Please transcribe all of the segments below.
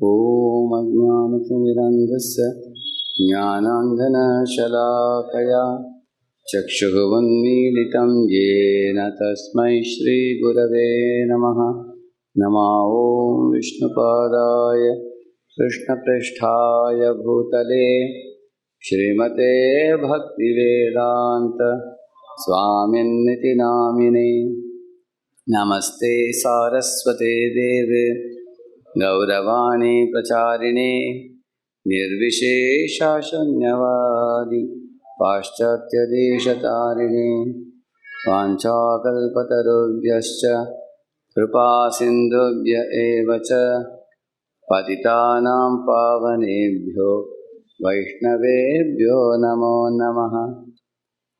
Om Ajnanatimirandasya Jnanandhanashalakaya Chakshuvunmilitam Yena Tasmai Shri Gurave Namaha. Nama Om Vishnupadaya Krishna Pristhaya Bhutale Shrimate Bhaktivedanta Swaminiti Namine. Namaste Saraswate Deve Gauravani Pracharine Nirvishesha Shanyavadi Paschatya Deshatarine Vanchakalpatarubhyascha Kripa Sindhubhya Evacha Patitanam Pavanebhyo Vaishnavebhyo Namo Namaha.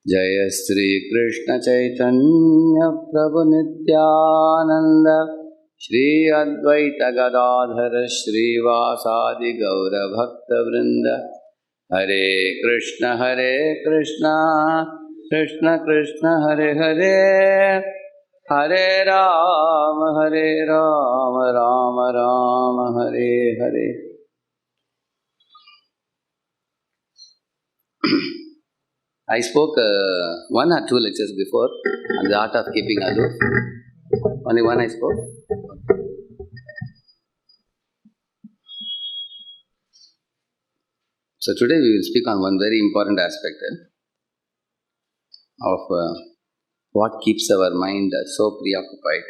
Jaya Sri Krishna Chaitanya Prabhu Nityananda Shri Advaita Gadadhara Shri Vasadi Gaura Bhakta Vrinda. Hare Krishna Krishna Krishna Hare Hare, Hare Rama Rama Rama Hare Hare. I spoke one or two lectures before on the art of keeping aloof. Only one I spoke. So today we will speak on one very important aspect of what keeps our mind so preoccupied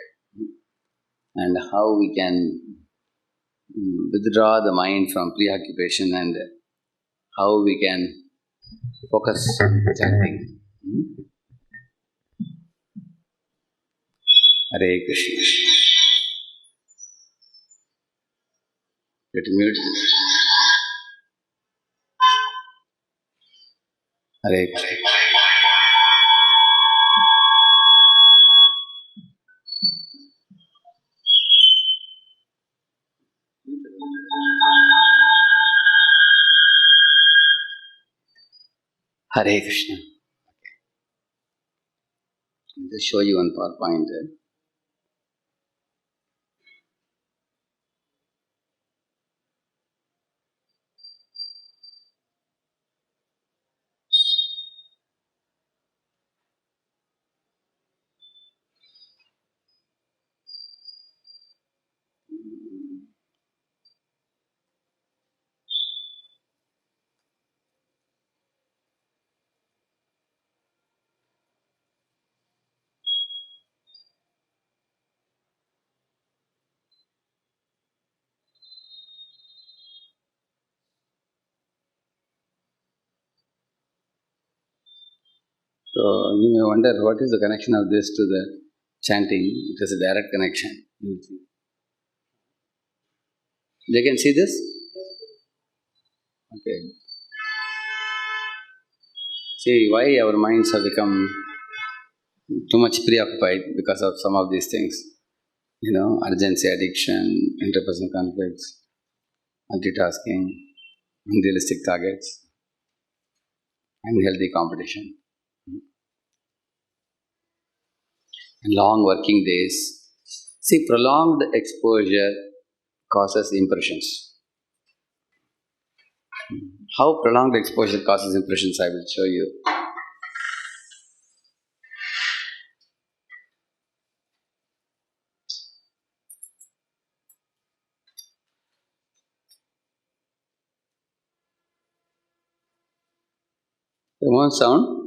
and how we can withdraw the mind from preoccupation and how we can focus on chanting. Hare Krishna. Let me mute this. Hare Krishna. Hare Krishna. I'll just show you one PowerPoint. So you may wonder what is the connection of this to the chanting. It is a direct connection. You will see. They can see this? Okay. See why our minds have become too much preoccupied because of some of these things. Urgency addiction, interpersonal conflicts, multitasking, unrealistic targets, unhealthy competition, and long working days. See, prolonged exposure causes impressions. How prolonged exposure causes impressions, I will show you. You want sound?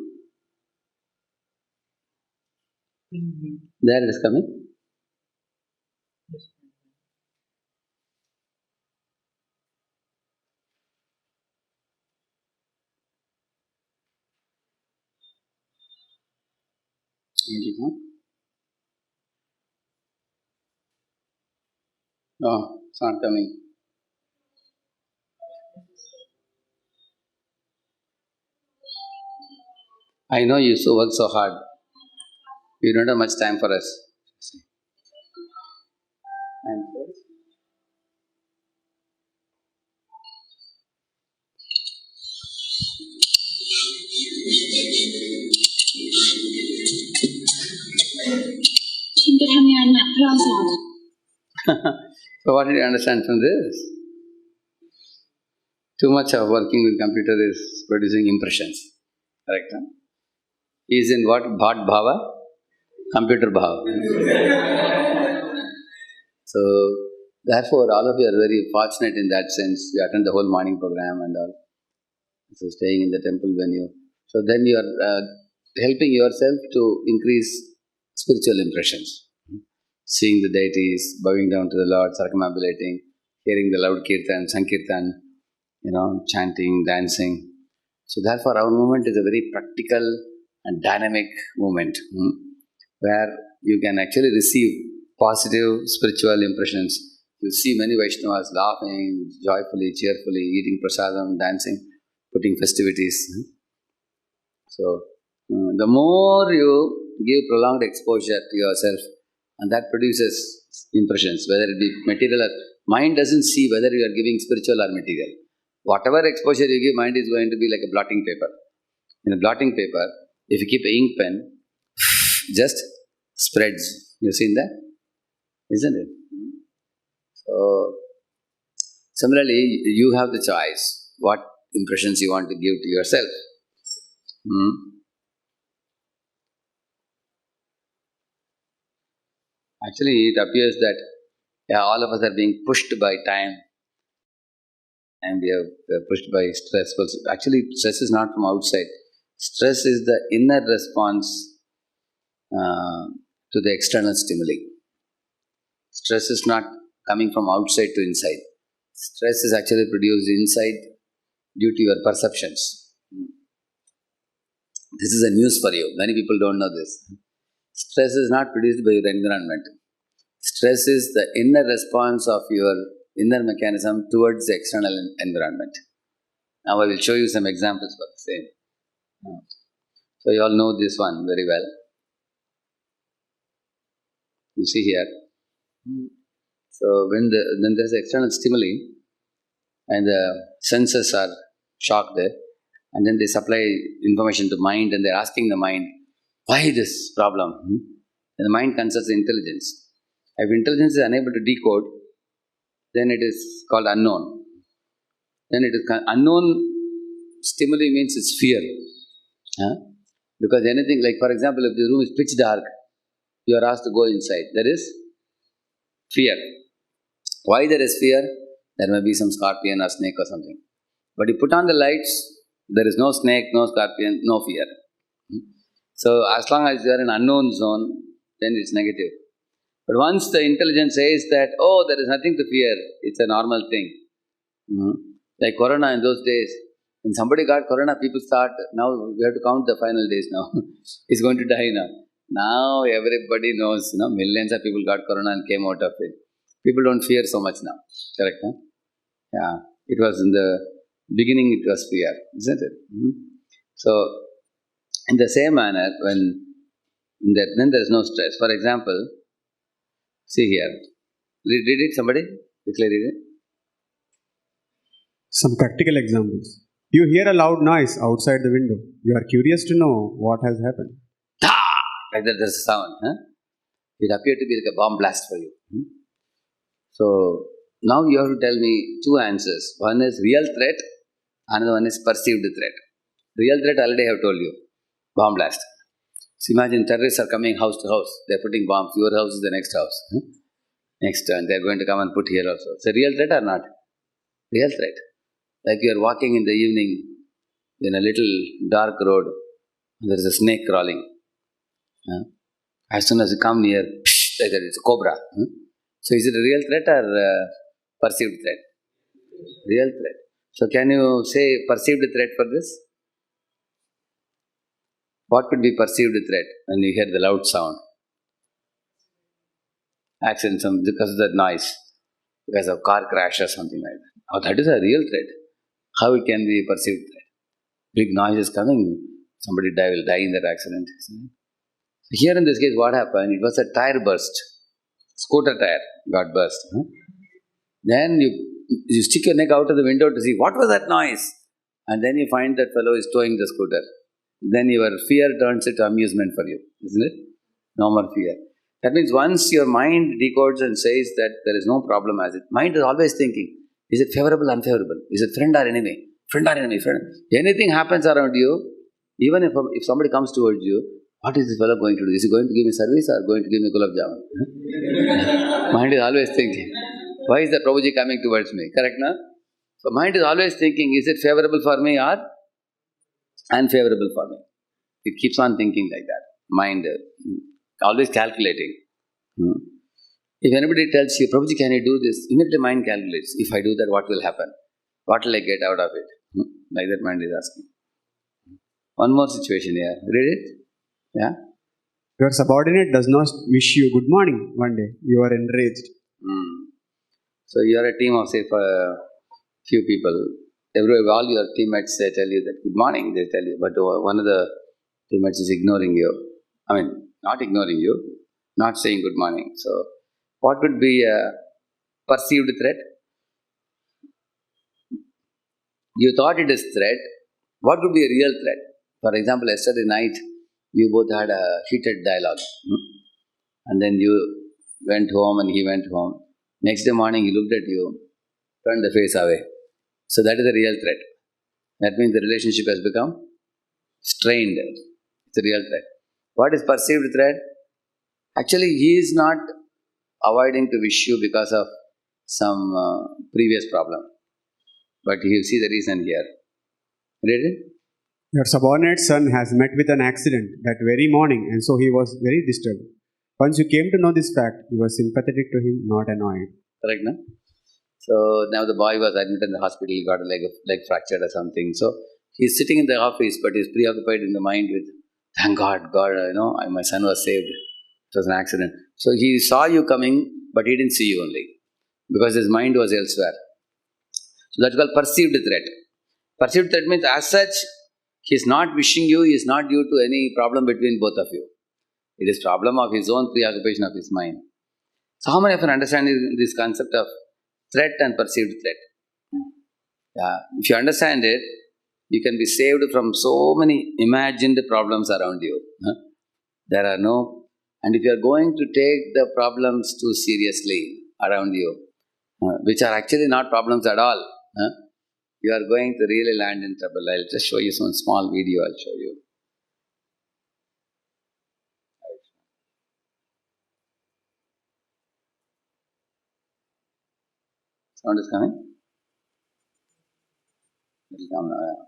There it is coming. No, it's not coming. I know you work so hard. You don't have much time for us. So what did you understand from this? Too much of working with computer is producing impressions. Correct? Huh? He is in what? Bhat bhava? Computer bhava. So, therefore, all of you are very fortunate in that sense. You attend the whole morning program and all. So, staying in the temple venue. So, then you are helping yourself to increase spiritual impressions. Seeing the deities, bowing down to the Lord, circumambulating, hearing the loud kirtan, sankirtan, chanting, dancing. So, therefore, our movement is a very practical and dynamic movement where you can actually receive positive spiritual impressions. You see many Vaishnavas laughing, joyfully, cheerfully, eating prasadam, dancing, putting festivities. So, the more you give prolonged exposure to yourself, and that produces impressions, whether it be material or mind doesn't see whether you are giving spiritual or material. Whatever exposure you give, mind is going to be like a blotting paper. In a blotting paper, if you keep an ink pen, just spreads. You've seen that? Isn't it? So, similarly, you have the choice what impressions you want to give to yourself. Actually, it appears that all of us are being pushed by time and we are pushed by stress. Actually, stress is not from outside. Stress is the inner response to the external stimuli. Stress is not coming from outside to inside. Stress is actually produced inside due to your perceptions. This is a news for you. Many people don't know this. Stress is not produced by your environment. Stress is the inner response of your inner mechanism towards the external environment. Now I will show you some examples for the same. So you all know this one very well. You see here. So when there is external stimuli and the senses are shocked, and then they supply information to mind and they're asking the mind, why this problem? And the mind consults the intelligence. If intelligence is unable to decode, then it is called unknown. Then it is unknown stimuli means it's fear. Because anything like, for example, if the room is pitch dark, you are asked to go inside. There is fear. Why there is fear? There may be some scorpion or snake or something. But you put on the lights, there is no snake, no scorpion, no fear. So as long as you are in unknown zone, then it's negative. But once the intelligence says that, oh, there is nothing to fear, it's a normal thing. Like Corona in those days, when somebody got Corona, people start, now we have to count the final days now. He's going to die now. Now everybody knows, millions of people got Corona and came out of it. People don't fear so much now. Correct? Huh? Yeah. It was in the beginning, it was fear, isn't it? So, in the same manner, then there is no stress. For example, see here. Read it, somebody? Quickly read it. Some practical examples. You hear a loud noise outside the window. You are curious to know what has happened. Like that, there's a sound. It appeared to be like a bomb blast for you. So, now you have to tell me two answers. One is real threat, another one is perceived threat. Real threat already I have told you. Bomb blast. So imagine terrorists are coming house to house. They're putting bombs. Your house is the next house. Next turn, they're going to come and put here also. It's a real threat or not? Real threat. Like you are walking in the evening in a little dark road. There is a snake crawling. As soon as you come near, like that, it's a cobra. So is it a real threat or perceived threat? Real threat. So can you say perceived threat for this? What could be perceived threat when you hear the loud sound? Accident, because of the noise, because of car crash or something like that. Oh, that is a real threat. How it can be a perceived threat? Big noise is coming, somebody will die in that accident. Here in this case, what happened? It was a tire burst. Scooter tire got burst. Then you stick your neck out of the window to see what was that noise, and then you find that fellow is towing the scooter. Then your fear turns into amusement for you, isn't it? No more fear. That means once your mind decodes and says that there is no problem as it, mind is always thinking, Is it favorable, unfavorable? Is it friend or enemy? Friend or enemy? Friend. Anything happens around you, even if somebody comes towards you, what is this fellow going to do? Is he going to give me service or going to give me gulab jamun? Mind is always thinking, why is the Prabhuji coming towards me? Correct, no? So mind is always thinking, is it favorable for me or unfavorable for me? It keeps on thinking like that. Mind always calculating. If anybody tells you, Prabhuji, can you do this? Immediately mind calculates. If I do that, what will happen? What will I get out of it? Like that mind is asking. One more situation here. Read it. Yeah. Your subordinate does not wish you good morning one day. You are enraged. So you are a team of, say, few people. All your teammates, they tell you that good morning, they tell you. But one of the teammates is ignoring you. I mean, not ignoring you, not saying good morning. So what would be a perceived threat? You thought it is threat. What would be a real threat? For example, yesterday night, you both had a heated dialogue. And then you went home and he went home. Next day morning, he looked at you, turned the face away. So that is a real threat. That means the relationship has become strained. It's a real threat. What is perceived threat? Actually, he is not avoiding to wish you because of some previous problem. But you see the reason here. Read it? Your subordinate son has met with an accident that very morning, and so he was very disturbed. Once you came to know this fact, you were sympathetic to him, not annoyed. Correct, no? So now the boy was admitted in the hospital, he got a leg fractured or something. So he's sitting in the office, but he's preoccupied in the mind with, thank God, my son was saved. It was an accident. So he saw you coming, but he didn't see you only, because his mind was elsewhere. So that's called perceived threat. Perceived threat means as such, he is not wishing you, he is not due to any problem between both of you. It is problem of his own preoccupation of his mind. So how many of you understand this concept of threat and perceived threat? Yeah. If you understand it, you can be saved from so many imagined problems around you. There are no, and if you are going to take the problems too seriously around you, which are actually not problems at all, you are going to really land in trouble. I'll just show you some small video, I'll show you. Sound is coming? It will come now, yeah.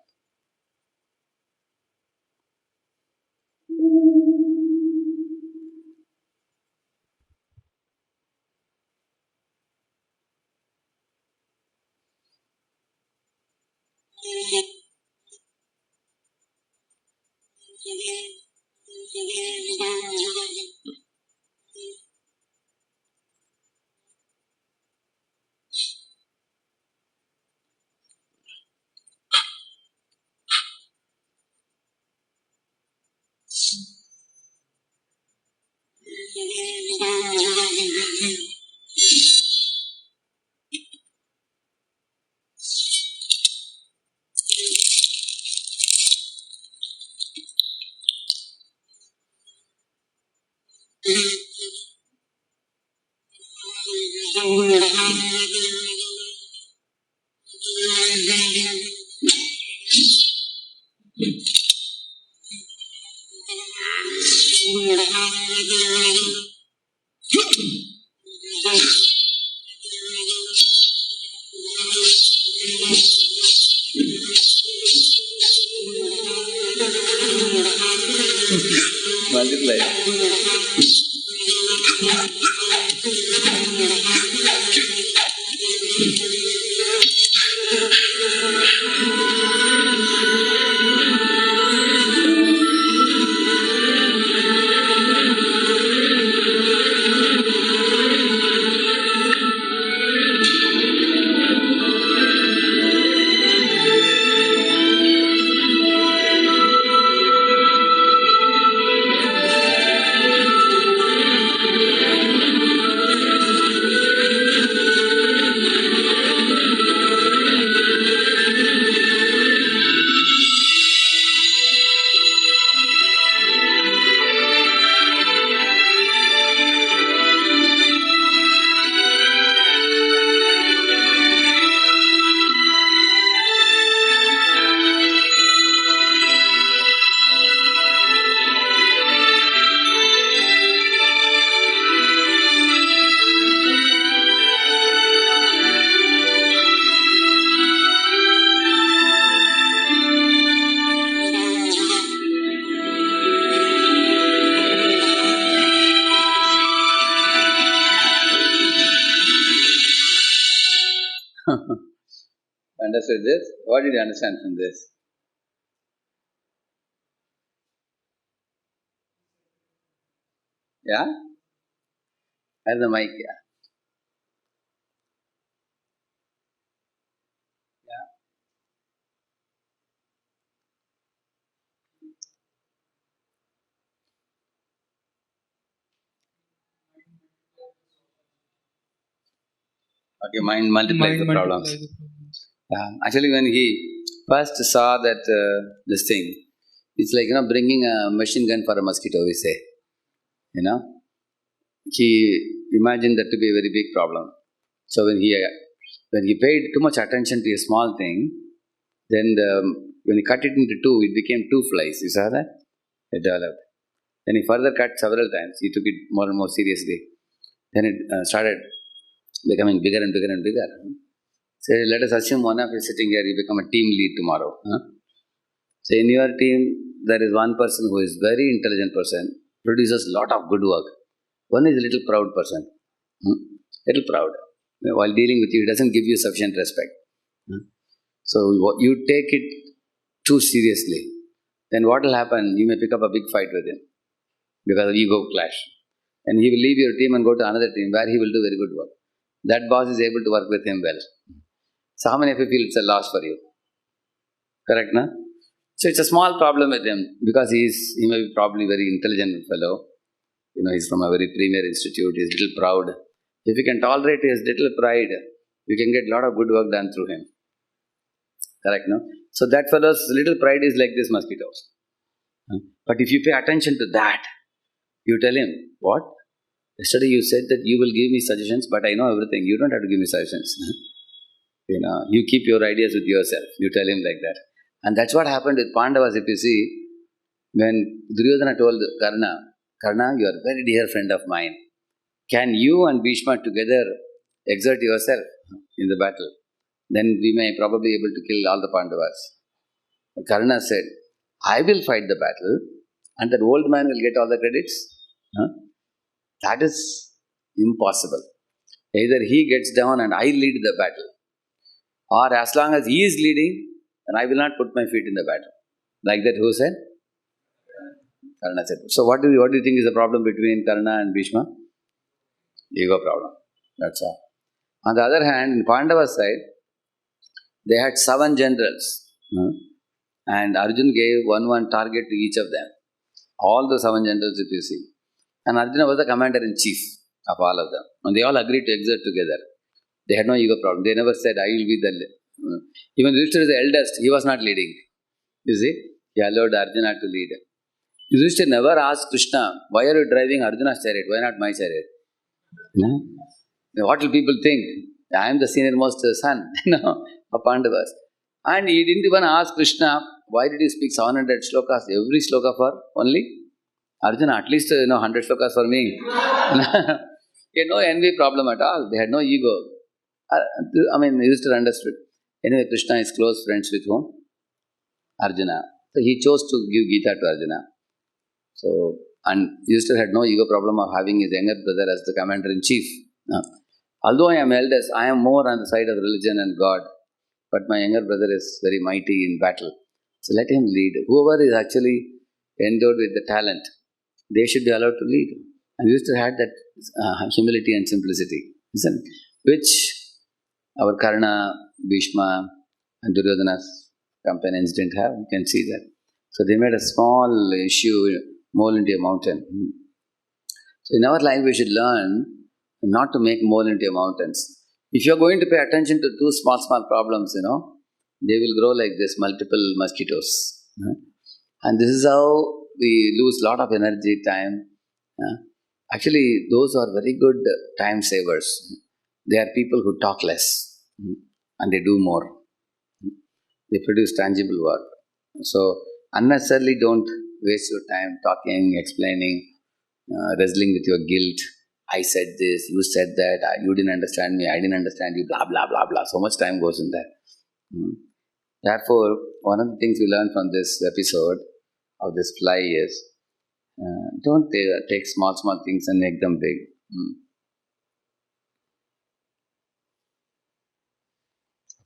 Multiply. Understood this? What did you understand from this? Yeah? And the mic, yeah. Okay, mind multiplies the problems. Yeah. Actually, when he first saw that this thing, it's like bringing a machine gun for a mosquito. We say, you know, he imagined that to be a very big problem. So when he paid too much attention to a small thing, then when he cut it into two, it became two flies. You saw that? It developed. Then he further cut several times. He took it more and more seriously. Then it started becoming bigger and bigger and bigger. So let us assume one of you sitting here, you become a team lead tomorrow. Huh? So in your team, there is one person who is very intelligent person, produces lot of good work. One is a little proud person. Little proud. While dealing with you, he doesn't give you sufficient respect. So you take it too seriously. Then what will happen? You may pick up a big fight with him because of ego clash. And he will leave your team and go to another team where he will do very good work. That boss is able to work with him well. So how many of you feel it's a loss for you? Correct, no? So it's a small problem with him because he may be probably very intelligent fellow. He's from a very premier institute. He's little proud. If you can tolerate his little pride, you can get a lot of good work done through him. Correct, no? So that fellow's little pride is like this mosquitoes. But if you pay attention to that, you tell him, what? Yesterday you said that you will give me suggestions, but I know everything. You don't have to give me suggestions. You keep your ideas with yourself. You tell him like that. And that's what happened with Pandavas. If you see, when Duryodhana told Karna, you are a very dear friend of mine. Can you and Bhishma together exert yourself in the battle? Then we may probably able to kill all the Pandavas. But Karna said, I will fight the battle and that old man will get all the credits. That is impossible. Either he gets down and I lead the battle, or as long as he is leading, then I will not put my feet in the battle. Like that, who said? Karna said. So what do you think is the problem between Karna and Bhishma? Ego problem. That's all. On the other hand, in Pandava's side, they had 7 generals. And Arjun gave one target to each of them. All the 7 generals, if you see. And Arjuna was the commander-in-chief of all of them. And they all agreed to exert together. They had no ego problem. They never said, I will be the... Even Yudhishthira is the eldest. He was not leading. You see? He allowed Arjuna to lead. Yudhishthira never asked Krishna, why are you driving Arjuna's chariot? Why not my chariot? What will people think? I am the senior most son of Pandavas. And he didn't even ask Krishna, why did you speak 700 slokas? Every sloka for only Arjuna, at least 100 slokas for me. He had no envy problem at all. They had no ego. Yudhishthira understood. Anyway, Krishna is close friends with whom? Arjuna. So he chose to give Gita to Arjuna. So, and Yudhishthira had no ego problem of having his younger brother as the commander-in-chief. Although I am eldest, I am more on the side of religion and God. But my younger brother is very mighty in battle. So let him lead. Whoever is actually endowed with the talent, they should be allowed to lead. And Yudhishthira had that humility and simplicity, isn't it? Which our Karna, Bhishma, and Duryodhana's companions didn't have. You can see that. So they made a small issue mole into a mountain. So in our life, we should learn not to make mole into mountains. If you are going to pay attention to 2 small problems, they will grow like this, multiple mosquitoes. And this is how we lose a lot of energy, time. Actually, those are very good time savers. They are people who talk less and they do more. They produce tangible work. So, unnecessarily don't waste your time talking, explaining, wrestling with your guilt. I said this, you said that, you didn't understand me, I didn't understand you, blah, blah, blah, blah. So much time goes in that. Therefore, one of the things we learn from this episode of this fly is, don't take small things and make them big.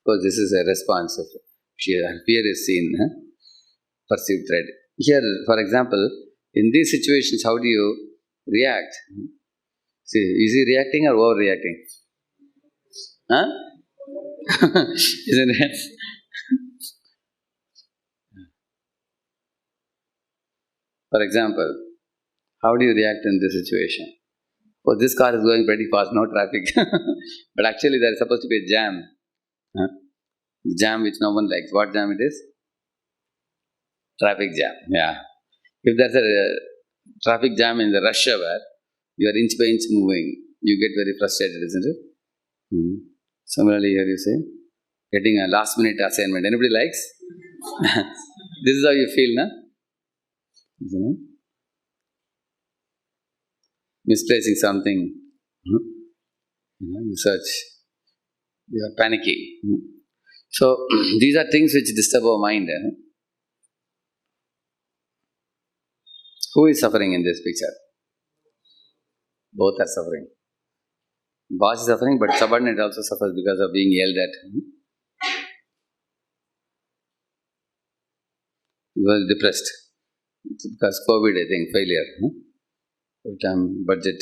course, this is a response of fear is seen, perceived threat. Here, for example, in these situations, how do you react? See, is he reacting or overreacting? Huh? Isn't it? For example, how do you react in this situation? Oh, this car is going pretty fast, no traffic. But actually, there is supposed to be a jam. Huh? Jam which no one likes. What jam it is? Traffic jam. Yeah. If there's a traffic jam in the rush hour, you are inch by inch moving. You get very frustrated, isn't it? Hmm. Similarly, here you say, getting a last minute assignment. Anybody likes? This is how you feel, no? Isn't it? Misplacing something. You search. You are panicking. So, these are things which disturb our mind. Who is suffering in this picture? Both are suffering. Boss is suffering, but subordinate also suffers because of being yelled at. He was depressed. It's because COVID, I think, failure. Budget.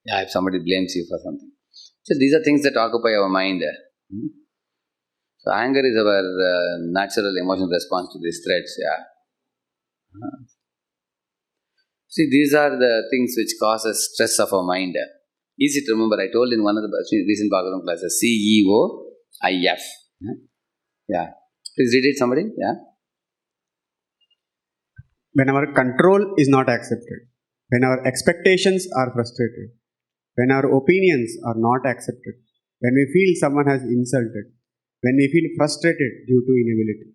Yeah, if somebody blames you for something. So these are things that occupy our mind. So anger is our natural emotional response to these threats. Yeah. See, these are the things which causes stress of our mind. Easy to remember. I told in one of the recent Bhagavatam classes, CEOIF. Yeah. Please read it, somebody. Yeah. When our control is not accepted, when our expectations are frustrated, when our opinions are not accepted, when we feel someone has insulted, when we feel frustrated due to inability.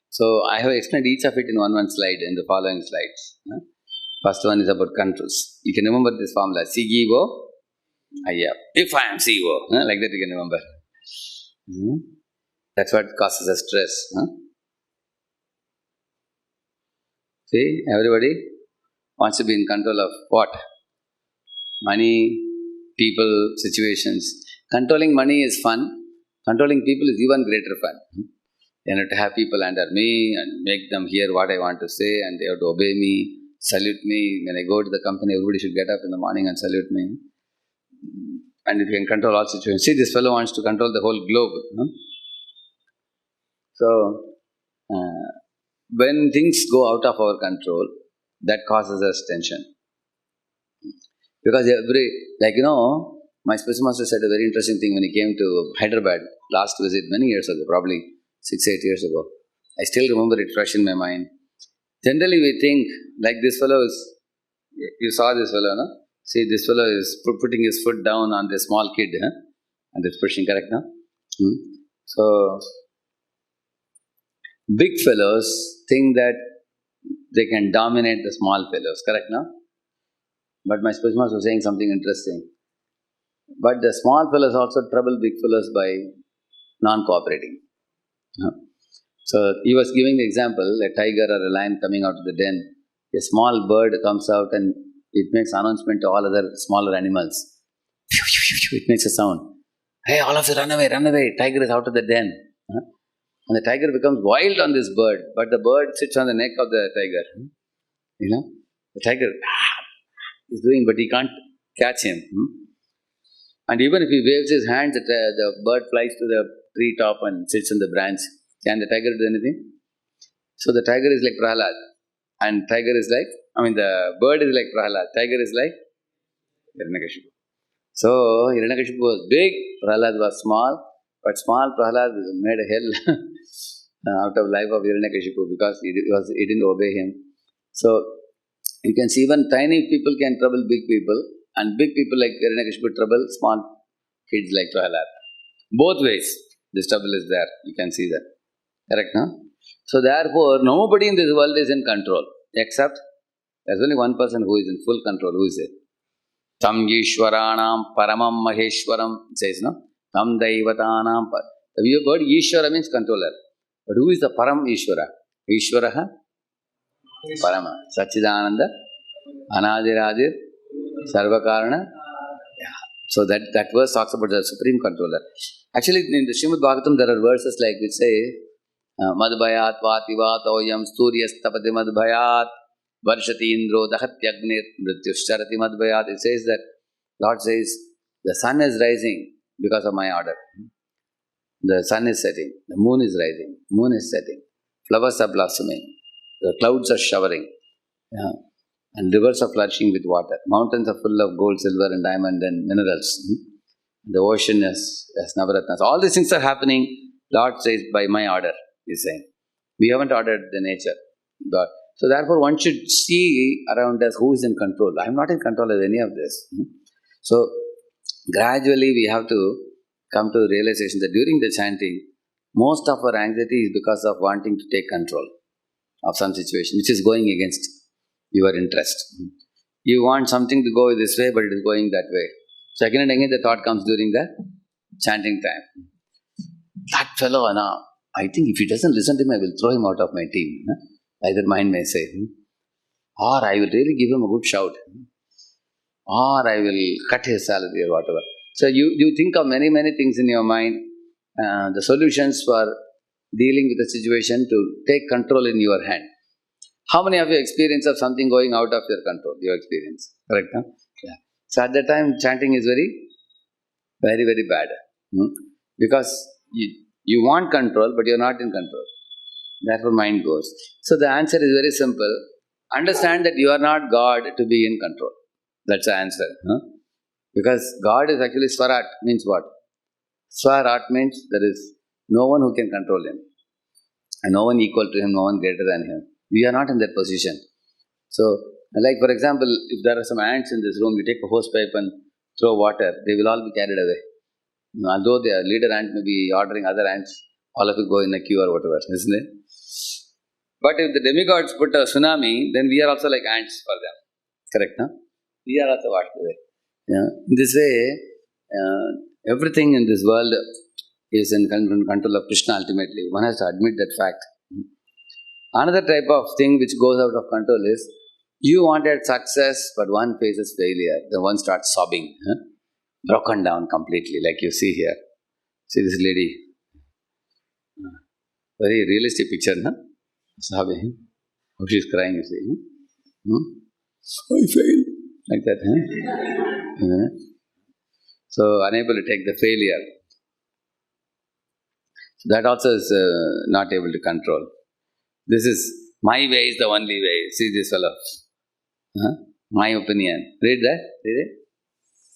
So I have explained each of it in one slide in the following slides. First one is about controls. You can remember this formula, CEO, if I am CEO, like that you can remember. That's what causes us stress. See, everybody wants to be in control of what? Money, people, situations. Controlling money is fun. Controlling people is even greater fun. You know, to have people under me and make them hear what I want to say, and they have to obey me, salute me. When I go to the company, everybody should get up in the morning and salute me. And if you can control all situations. See, this fellow wants to control the whole globe. So, when things go out of our control, that causes us tension. Because my special master said a very interesting thing when he came to Hyderabad, last visit many years ago, probably 6-8 years ago. I still remember it fresh in my mind. Generally we think, like this fellow is, you saw this fellow, no? See, this fellow is putting his foot down on this small kid, and it's pushing, correct, no? So, big fellows think that they can dominate the small fellows, correct, no? But my special master was saying something interesting. But the small fellows also trouble big fellows by non-cooperating. So he was giving the example, a tiger or a lion coming out of the den. A small bird comes out and it makes announcement to all other smaller animals. It makes a sound. Hey, all of you run away, tiger is out of the den. And the tiger becomes wild on this bird, but the bird sits on the neck of the tiger. The tiger is doing, but he can't catch him. And even if he waves his hands, the bird flies to the tree top and sits on the branch. Can the tiger do anything? So the tiger is like Prahalad. And the bird is like Prahalad. Tiger is like Hiranyakashipu. So Hiranyakashipu was big, Prahalad was small. But small Prahalad made a hell out of life of Hiranyakashipu because he didn't obey him. So you can see even tiny people can trouble big people. And big people like Hiranyakashipu trouble small kids like Prahalad. Both ways, this trouble is there. You can see that. Correct, no? So therefore, nobody in this world is in control. Except, there's only one person who is in full control. Who is it? Tam Yishwaranam Paramam Maheshwaram, it says, no? Tam Daivatanam. The word Ishwara means controller. But who is the Param Ishwara? Ishwaraha Parama. Sachidananda Anadiradir Sarvakarana. Yeah. So that verse talks about the supreme controller. Actually, in the Srimad Bhagavatam, there are verses like which say, Madhbayat Vativat Oyam Sturyastapati Madhbayat Varshati Indro Dahatyagnir Mrityushcharati Madhbayat. It says that Lord says, the sun is rising because of my order. The sun is setting, the moon is rising, moon is setting, flowers are blossoming, the clouds are showering, yeah, and rivers are flourishing with water. Mountains are full of gold, silver, and diamond and minerals. The ocean has navaratnas. All these things are happening, Lord says, by my order, He's saying. We haven't ordered the nature, God. So therefore, one should see around us who is in control. I am not in control of any of this. So gradually we have to come to the realization that during the chanting, most of our anxiety is because of wanting to take control of some situation, which is going against your interest. You want something to go this way, but it is going that way. So again and again the thought comes during the chanting time. That fellow, I think if he doesn't listen to me, I will throw him out of my team. Either mind may say. Or I will really give him a good shout. Or I will cut his salary or whatever. So you think of many things in your mind, the solutions for dealing with the situation to take control in your hand. How many of you experience of something going out of your control? Your experience, correct? Huh? Yeah. So at that time, chanting is very bad, because you want control, but you're not in control. Therefore, mind goes. So the answer is very simple. Understand that you are not God to be in control. That's the answer. Because God is actually Swarat, means what? Swarat means there is no one who can control him. And no one equal to him, no one greater than him. We are not in that position. So, like for example, if there are some ants in this room, you take a hose pipe and throw water, they will all be carried away. Although the leader ant may be ordering other ants, all of you go in a queue or whatever, isn't it? But if the demigods put a tsunami, then we are also like ants for them. Correct, no? We are also washed away. Yeah. In this way, everything in this world is in control of Krishna ultimately. One has to admit that fact. Another type of thing which goes out of control is, you wanted success, but one faces failure. The one starts sobbing, broken down completely, like you see here. See this lady, very realistic picture, no? Sobbing. How she's crying, you see. I failed. Like that, So, unable to take the failure. So that also is not able to control. This is, my way is the only way. See this fellow. My opinion. Read that. Read it.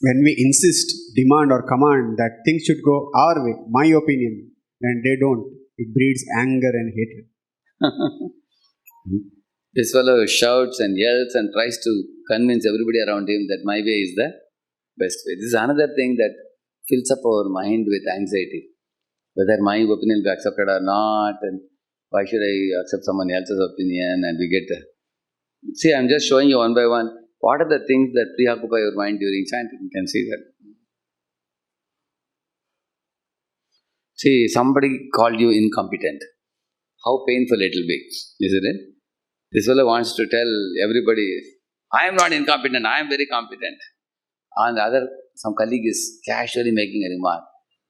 When we insist, demand or command that things should go our way, my opinion, and they don't, it breeds anger and hatred. This fellow shouts and yells and tries to convince everybody around him that my way is the best way. This is another thing that fills up our mind with anxiety. Whether my opinion will be accepted or not, and why should I accept someone else's opinion, and we get... See, I'm just showing you one by one, what are the things that preoccupy your mind during chanting. You can see that. See, somebody called you incompetent. How painful it will be, isn't it? This fellow wants to tell everybody, I am not incompetent, I am very competent. And the other, some colleague is casually making a remark.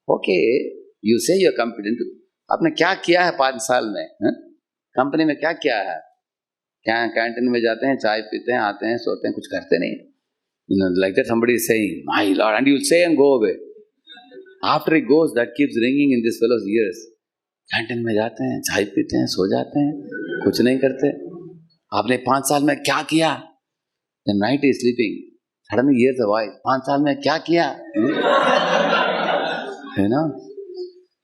Okay, you say you are competent. आपने क्या किया है 5 साल में? Company में क्या किया है? क्या कैंटीन में जाते हैं, चाय पीते हैं, आते हैं, सोते हैं, कुछ करते नहीं. Like that somebody is saying, my Lord, and you will say and go away. After it goes, that keeps ringing in this fellow's ears. Canteen में जाते हैं, चाय पीते हैं, सो जाते हैं, कुछ नहीं करते. आपने 5 साल में क्या किया? The night is sleeping. Suddenly hears a voice. 5 साल में क्या किया?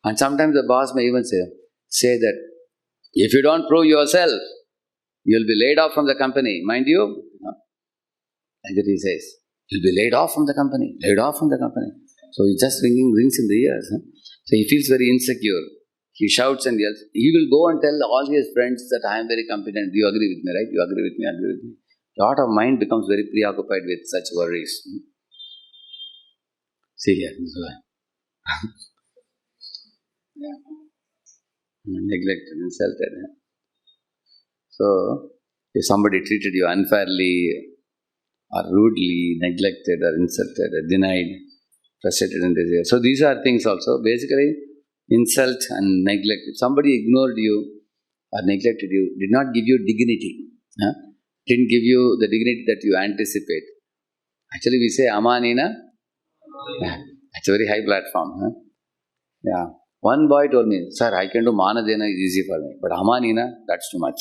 And sometimes the boss may even say that if you don't prove yourself, you'll be laid off from the company. Mind you, like that he says, you'll be laid off from the company. So he just rings in the ears. So he feels very insecure. He shouts and yells. He will go and tell all his friends that I am very competent. You agree with me, right? You agree with me, agree with me. Lot of mind becomes very preoccupied with such worries. See here. Neglected, insulted. So, if somebody treated you unfairly or rudely, neglected or insulted or denied, frustrated and desire. So these are things also. Basically, insult and neglect. If somebody ignored you or neglected you, did not give you dignity, didn't give you the dignity that you anticipate. Actually, we say Amanina. Yeah, it's a very high platform. Yeah. One boy told me, sir, I can do Manadena is easy for me, but Amanina, that's too much.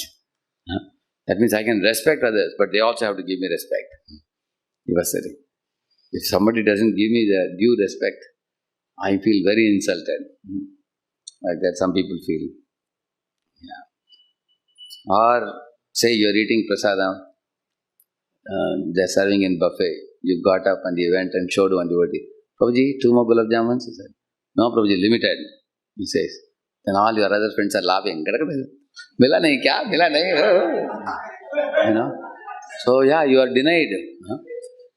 That means I can respect others, but they also have to give me respect. He was saying, if somebody doesn't give me the due respect, I feel very insulted. Like that, some people feel. Yeah. Or say you're eating prasadam, they're serving in buffet. You got up and you went and showed one devotee. Prabhuji, 2 more gulab jamans? He said, no, Prabhuji, limited. He says. Then all your other friends are laughing. Mila nahi kya? Mila nahi. You know. So yeah, you are denied.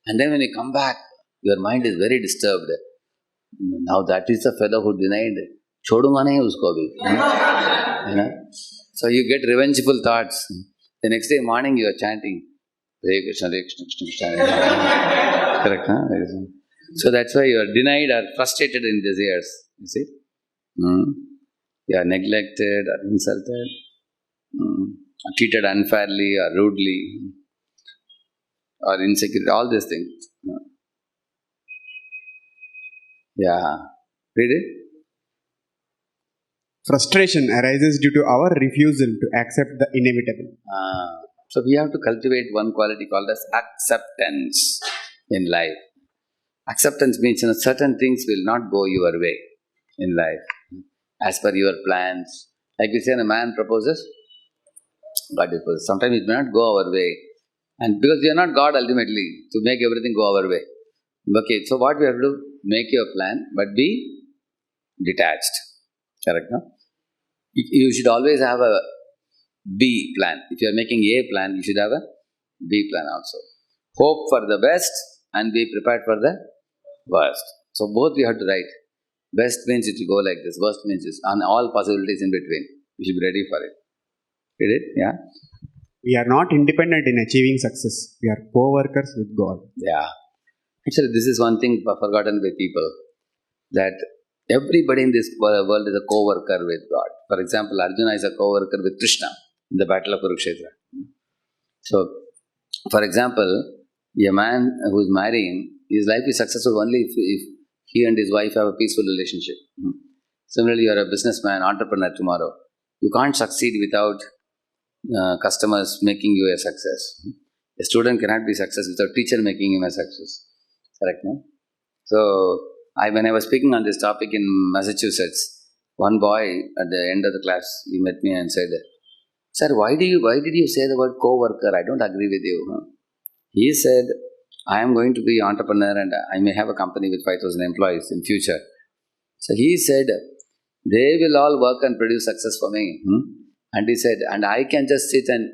And then when you come back, your mind is very disturbed. Now that is the fellow who denied. Chodunga nahi usko bhi. You know. So you get revengeful thoughts. The next day morning you are chanting, Hare Krishna, Hare Krishna, Krishna Krishna. Correct, huh? So that's why you are denied or frustrated in desires. You see? You are neglected or insulted, or treated unfairly or rudely, or insecure, all these things. Yeah. Read it. Frustration arises due to our refusal to accept the inevitable. So we have to cultivate one quality called as acceptance in life. Acceptance means certain things will not go your way in life as per your plans. Like we say, when a man proposes, God disposes. Sometimes it may not go our way. And because we are not God ultimately to make everything go our way. Okay, so what we have to do? Make your plan, but be detached. Correct, no? You should always have a B plan. If you are making A plan, you should have a B plan also. Hope for the best and be prepared for the worst. So both we have to write. Best means it will go like this. Worst means this. And all possibilities in between. We should be ready for it. Get it? Yeah? We are not independent in achieving success. We are co-workers with God. Yeah. Actually, this is one thing forgotten by people. That everybody in this world is a co-worker with God. For example, Arjuna is a co-worker with Krishna in the battle of Kurukshetra. So, for example, a man who is marrying, his life is successful only if he and his wife have a peaceful relationship. Similarly, you are a businessman, entrepreneur tomorrow. You can't succeed without customers making you a success. A student cannot be success without teacher making him a success. Correct, no? So, when I was speaking on this topic in Massachusetts, one boy at the end of the class, he met me and said, "Sir, why did you say the word co-worker? I don't agree with you." He said, "I am going to be entrepreneur and I may have a company with 5,000 employees in future." So he said, "They will all work and produce success for me." And he said, "And I can just sit and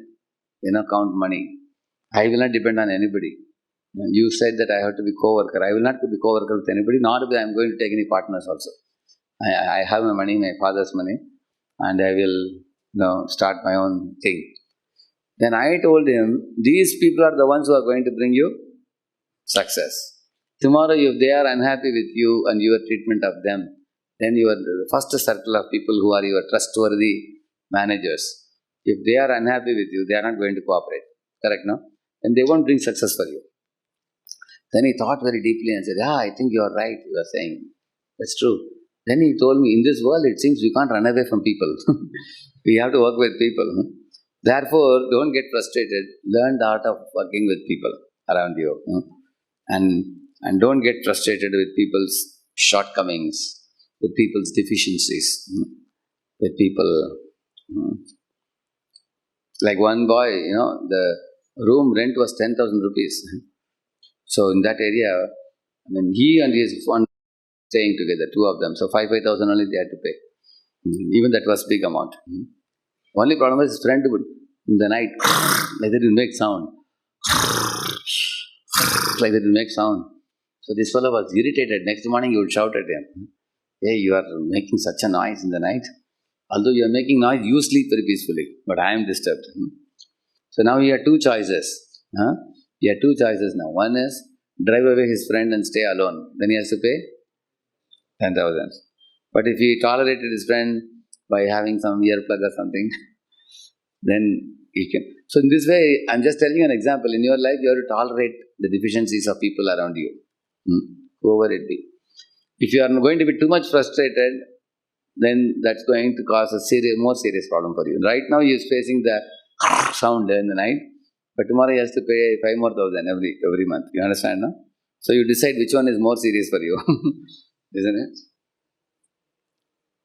count money. I will not depend on anybody. You said that I have to be co-worker. I will not be co-worker with anybody, nor I am going to take any partners also. I have my money, my father's money, and I will start my own thing." Then I told him, these people are the ones who are going to bring you success. Tomorrow, if they are unhappy with you and your treatment of them, then your first circle of people who are your trustworthy managers, if they are unhappy with you, they are not going to cooperate. Correct, no? And they won't bring success for you. Then he thought very deeply and said, "Yeah, I think you are right, you are saying. That's true." Then he told me, in this world, it seems we can't run away from people. We have to work with people. Therefore, don't get frustrated. Learn the art of working with people around you. And don't get frustrated with people's shortcomings, with people's deficiencies, with people. Like one boy, the room rent was 10,000 rupees. So in that area, he and his one staying together, two of them. So 5,000 only they had to pay. Even that was big amount. Only problem is his friend would, in the night, like that will make sound. Like that will make sound. So this fellow was irritated. Next morning he would shout at him, "Hey, you are making such a noise in the night. Although you are making noise, you sleep very peacefully, but I am disturbed." So now he had two choices. He had two choices now. One is drive away his friend and stay alone. Then he has to pay 10,000. But if he tolerated his friend by having some earplug or something, then he can. So in this way, I'm just telling you an example. In your life, you have to tolerate the deficiencies of people around you, whoever it be. If you are going to be too much frustrated, then that's going to cause a more serious problem for you. Right now, he is facing the sound in the night, but tomorrow he has to pay 5,000 more every month. You understand, no? So you decide which one is more serious for you, isn't it?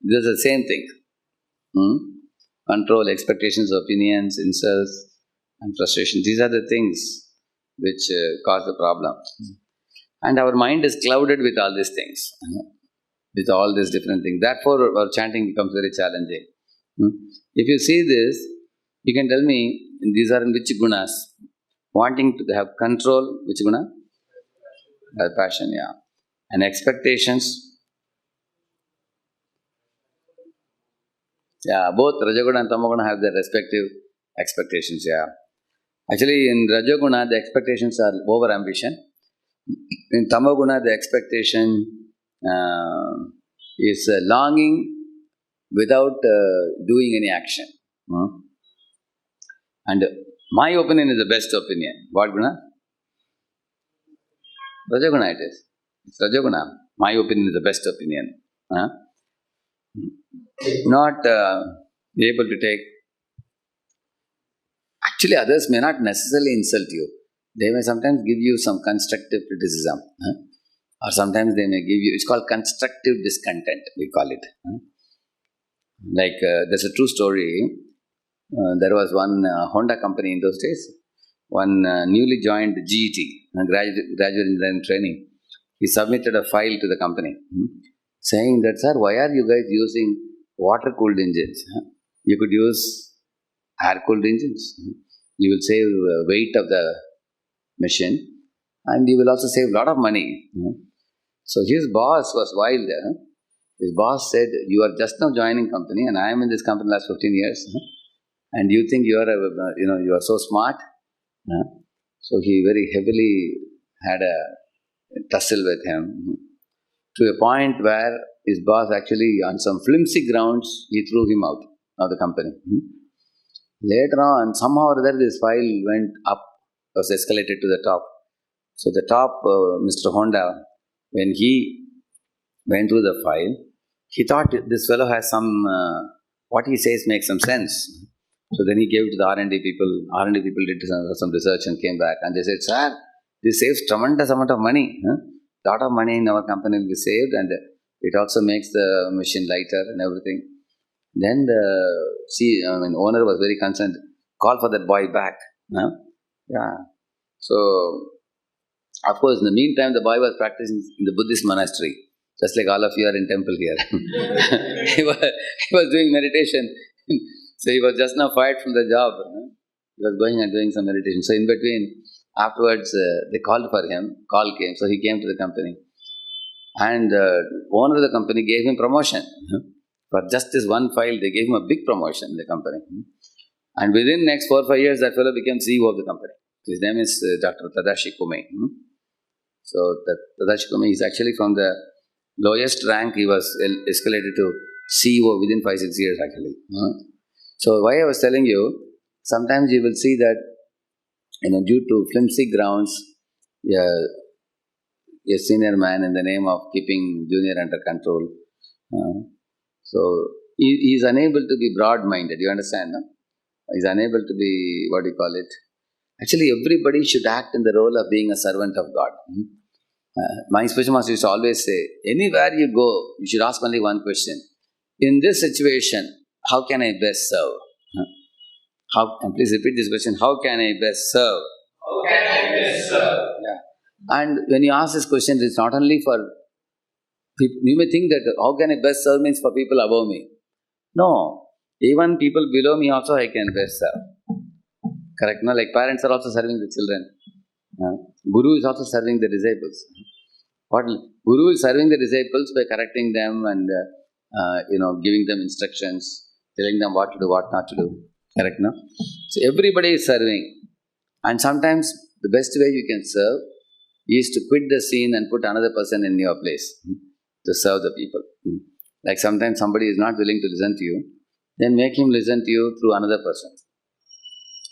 This is the same thing. Control, expectations, opinions, insults, and frustration. These are the things which cause the problem. And our mind is clouded with all these things, with all these different things. Therefore, our chanting becomes very challenging. If you see this, you can tell me, these are in which gunas? Wanting to have control, which guna? Passion, yeah. And expectations, yeah, both Rajaguna and Tamaguna have their respective expectations, yeah. Actually, in Rajaguna, the expectations are over ambition. In Tamaguna, the expectation is longing without doing any action. And my opinion is the best opinion. What guna? Rajaguna it is. It's Rajaguna. My opinion is the best opinion. Not able to take. Actually, others may not necessarily insult you. They may sometimes give you some constructive criticism. Or sometimes they may give you, it's called constructive discontent, we call it. Like, there's a true story. There was one Honda company in those days. One newly joined GET, graduate engineering training. He submitted a file to the company saying that, sir, why are you guys using water-cooled engines? You could use air-cooled engines. You will save weight of the machine and you will also save a lot of money. So his boss was wild. His boss said, you are just now joining company and I am in this company last 15 years. And you think you are, you are so smart. So he very heavily had a tussle with him to a point where his boss actually, on some flimsy grounds, he threw him out of the company. Later on, somehow or other, this file went up, was escalated to the top. So the top, Mr. Honda, when he went through the file, he thought this fellow has some, what he says makes some sense. So then he gave it to the R&D people. R&D people did some research and came back and they said, sir, this saves tremendous amount of money. Lot of money in our company will be saved and it also makes the machine lighter and everything. Then the owner was very concerned. Call for that boy back. Yeah. So, of course, in the meantime, the boy was practicing in the Buddhist monastery. Just like all of you are in temple here. he was doing meditation. So he was just now fired from the job. He was going and doing some meditation. So in between, afterwards, they called for him. Call came. So he came to the company. And the owner of the company gave him promotion. For just this one file, they gave him a big promotion in the company. And within next 4 or 5 years, that fellow became CEO of the company. His name is Dr. Tadashi Kume. So Tadashi Kume is actually from the lowest rank. He was escalated to CEO within 5-6 years actually. So why I was telling you, sometimes you will see that, due to flimsy grounds, a senior man in the name of keeping junior under control. So he is unable to be broad-minded. You understand, no? He is unable to be, what do you call it? Actually, everybody should act in the role of being a servant of God. My spiritual master used to always say, anywhere you go, you should ask only one question. In this situation, how can I best serve? And please repeat this question. How can I best serve? How can I best serve? Yeah. And when you ask this question, it's not only for people. You may think that how can I best serve means for people above me. No. Even people below me also I can best serve. Correct? No? Like parents are also serving the children. Guru is also serving the disciples. Guru is serving the disciples by correcting them and giving them instructions, telling them what to do, what not to do. Correct? No? So everybody is serving. And sometimes the best way you can serve is to quit the scene and put another person in your place. to serve the people. Like sometimes somebody is not willing to listen to you, then make him listen to you through another person.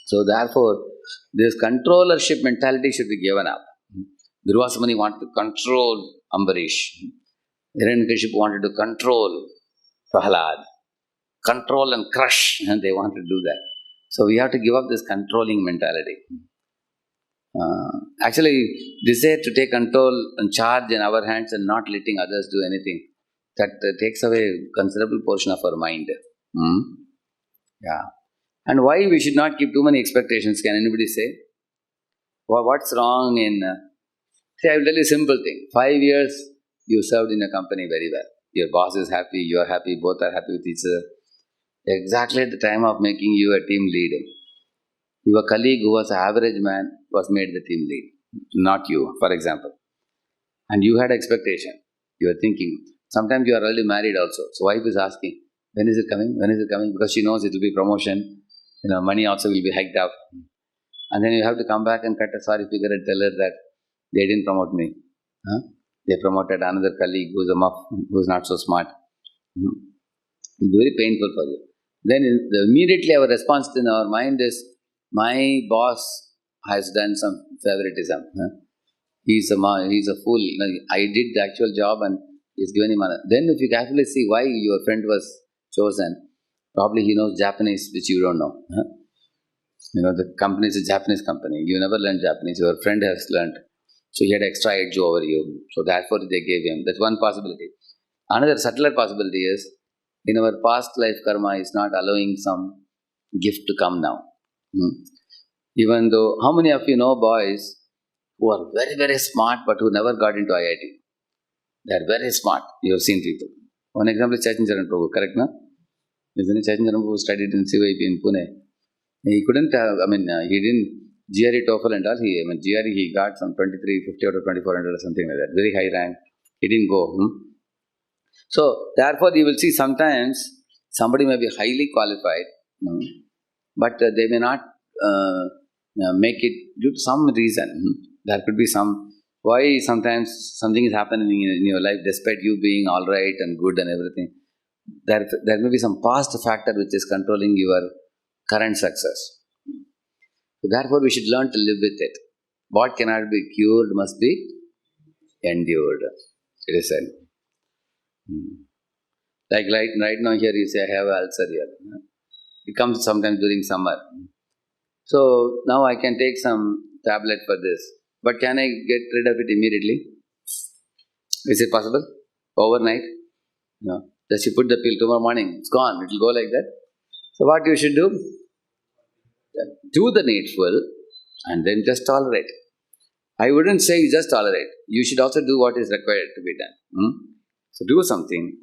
So therefore, this controllership mentality should be given up. Durvasa Muni wanted to control Ambarish. Hiranyakashipu wanted to control Prahlad. Control and crush, and they want to do that. So we have to give up this controlling mentality. Actually, desire to take control and charge in our hands and not letting others do anything, that takes away a considerable portion of our mind. Yeah. And why we should not keep too many expectations? Can anybody say? What's wrong in... see, I will tell you a simple thing. 5 years you served in a company very well. Your boss is happy, you are happy, both are happy with each other. Exactly at the time of making you a team lead, your colleague who was an average man was made the team lead, not you, for example. And you had expectation. You were thinking. Sometimes you are already married also. So wife is asking, when is it coming? When is it coming? Because she knows it will be promotion. Money also will be hiked up. And then you have to come back and cut a sorry figure and tell her that they didn't promote me. They promoted another colleague who's a muff, who's not so smart. It's very painful for you. Then immediately our response in our mind is, my boss has done some favoritism. He's a fool. I did the actual job and he's given him another. Then if you carefully see why your friend was chosen, probably he knows Japanese, which you don't know. The company is a Japanese company. You never learned Japanese. Your friend has learned. So he had extra edge over you. So therefore they gave him. That's one possibility. Another subtler possibility is, in our past life karma is not allowing some gift to come now. Even though, how many of you know boys who are very, very smart but who never got into IIT? They are very smart. You have seen people. One example is Chaitanya Prabhu, correct, no? Isn't it Chaitanya Prabhu studied in CYP in Pune? He couldn't have, he didn't GRE TOEFL and all. GRE he got some 2350 out of 2400 or something like that. Very high rank. He didn't go. So, therefore, you will see sometimes somebody may be highly qualified, but they may not make it due to some reason. There could be some... Why sometimes something is happening in your life despite you being all right and good and everything. There may be some past factor which is controlling your current success. So therefore, we should learn to live with it. What cannot be cured must be endured. It is said. Like right now here you say, I have an ulcer here. It comes sometimes during summer. So now I can take some tablet for this. But can I get rid of it immediately? Is it possible? Overnight? No. Just you put the pill tomorrow morning, it's gone. It will go like that. So what you should do? Do the needful and then just tolerate. I wouldn't say you just tolerate. You should also do what is required to be done. So do something.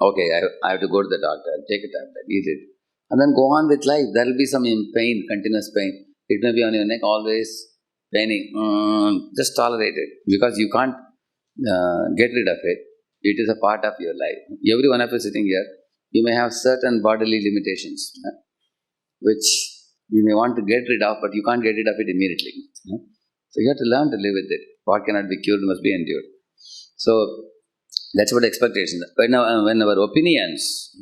Okay, I have to go to the doctor, take a tablet, eat it. And then go on with life. There will be some pain, continuous pain. It may be on your neck always paining. Just tolerate it. Because you can't get rid of it. It is a part of your life. Every one of you sitting here, you may have certain bodily limitations, which you may want to get rid of, but you can't get rid of it immediately. So you have to learn to live with it. What cannot be cured must be endured. So that's what expectations are. When our opinions,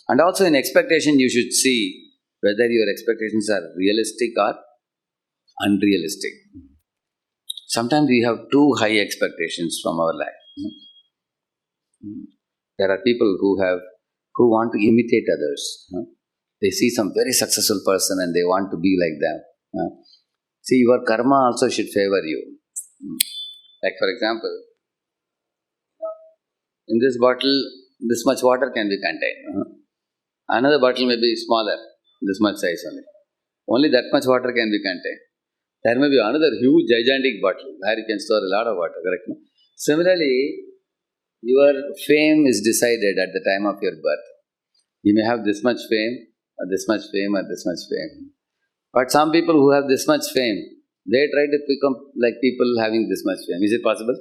and also in expectation you should see whether your expectations are realistic or unrealistic. Sometimes we have too high expectations from our life. There are people who want to imitate others. They see some very successful person and they want to be like them. See, your karma also should favor you. Like for example, in this bottle, this much water can be contained. Another bottle may be smaller, this much size only. Only that much water can be contained. There may be another huge, gigantic bottle where you can store a lot of water, correct? Similarly, your fame is decided at the time of your birth. You may have this much fame, or this much fame, or this much fame. But some people who have this much fame, they try to become like people having this much fame. Is it possible?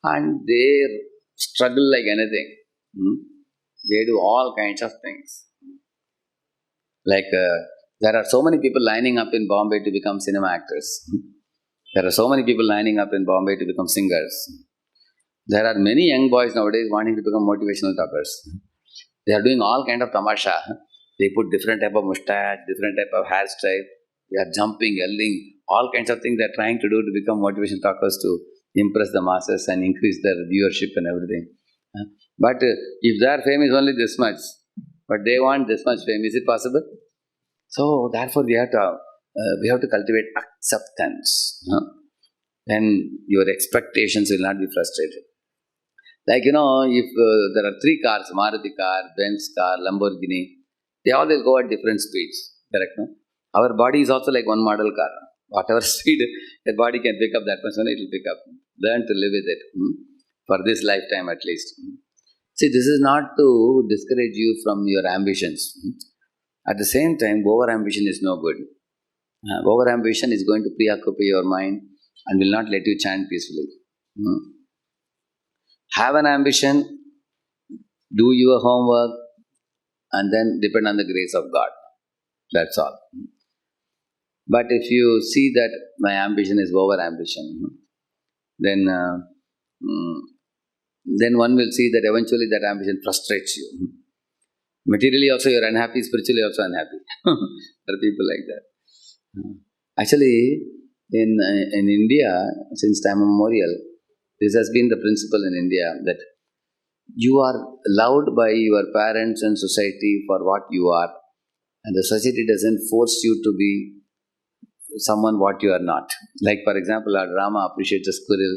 And they struggle like anything. They do all kinds of things. Like there are so many people lining up in Bombay to become cinema actors. There are so many people lining up in Bombay to become singers. There are many young boys nowadays wanting to become motivational talkers. They are doing all kind of tamasha. They put different type of mustache, different type of hairstyle. They are jumping, yelling, all kinds of things they are trying to do to become motivational talkers to impress the masses and increase their viewership and everything. But if their fame is only this much, but they want this much fame, is it possible? So therefore we have to cultivate acceptance. Then your expectations will not be frustrated. Like, if there are 3 cars, Maruti car, Benz car, Lamborghini, they all will go at different speeds. Correct, no? Our body is also like one model car. Whatever speed the body can pick up, that much only it will pick up. Learn to live with it. For this lifetime at least. See, this is not to discourage you from your ambitions. At the same time, over-ambition is no good. Over-ambition is going to preoccupy your mind and will not let you chant peacefully. Have an ambition, do your homework, and then depend on the grace of God. That's all. But if you see that my ambition is over-ambition, then one will see that eventually that ambition frustrates you. Materially also you are unhappy, spiritually also unhappy. There are people like that. Actually, in India, since time immemorial, this has been the principle in India that you are loved by your parents and society for what you are, and the society doesn't force you to be someone what you are not. Like, for example, Lord Rama appreciates a squirrel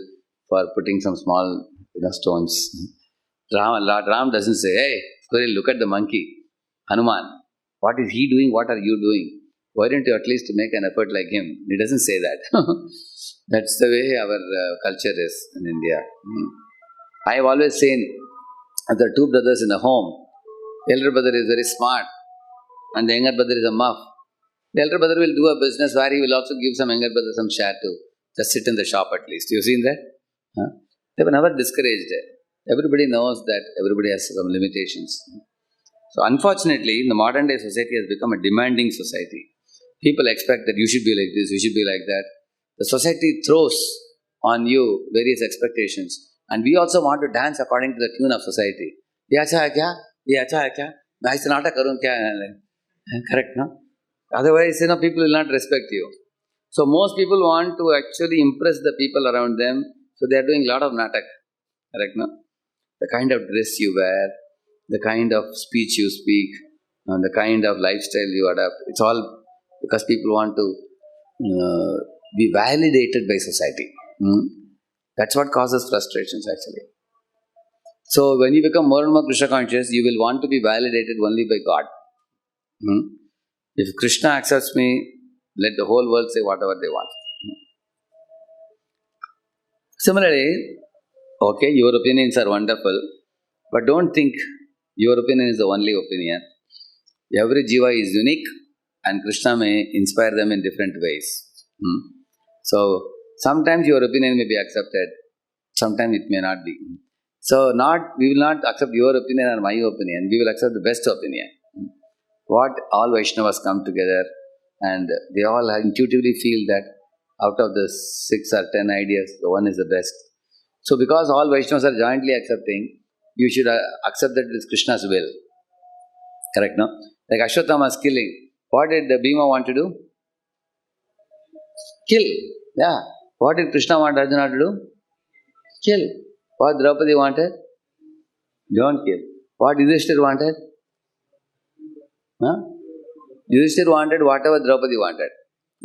for putting some small stones. Lord Ram doesn't say, "Hey, squirrel, look at the monkey. Hanuman, what is he doing? What are you doing? Why don't you at least make an effort like him?" He doesn't say that. That's the way our culture is in India. I have always seen there are 2 brothers in the home. The elder brother is very smart and the younger brother is a muff. The elder brother will do a business where he will also give some younger brother some share to just sit in the shop at least. You've seen that? They were never discouraged. Everybody knows that everybody has some limitations. So unfortunately, in the modern day society has become a demanding society. People expect that you should be like this, you should be like that. The society throws on you various expectations. And we also want to dance according to the tune of society. Ye acha hai kya? Ye acha hai kya? Main aisa natak karun kya? Correct, no? Otherwise, people will not respect you. So most people want to actually impress the people around them. So they are doing a lot of natak. Correct, no? The kind of dress you wear, the kind of speech you speak, and the kind of lifestyle you adopt. It's all because people want to be validated by society. That's what causes frustrations actually. So when you become more and more Krishna conscious, you will want to be validated only by God. If Krishna accepts me, let the whole world say whatever they want. Similarly, okay, your opinions are wonderful, but don't think your opinion is the only opinion. Every jiva is unique and Krishna may inspire them in different ways. So, sometimes your opinion may be accepted, sometimes it may not be. So, we will not accept your opinion or my opinion, we will accept the best opinion. What all Vaishnavas come together and they all intuitively feel that out of the 6 or 10 ideas, the one is the best. So, because all Vaishnavas are jointly accepting, you should accept that it is Krishna's will. Correct, no? Like Ashwatthama's killing. What did Bhima want to do? Kill. Yeah. What did Krishna want Arjuna to do? Kill. What Draupadi wanted? Don't kill. What Yudhishthira wanted? Yudhishthira wanted whatever Draupadi wanted.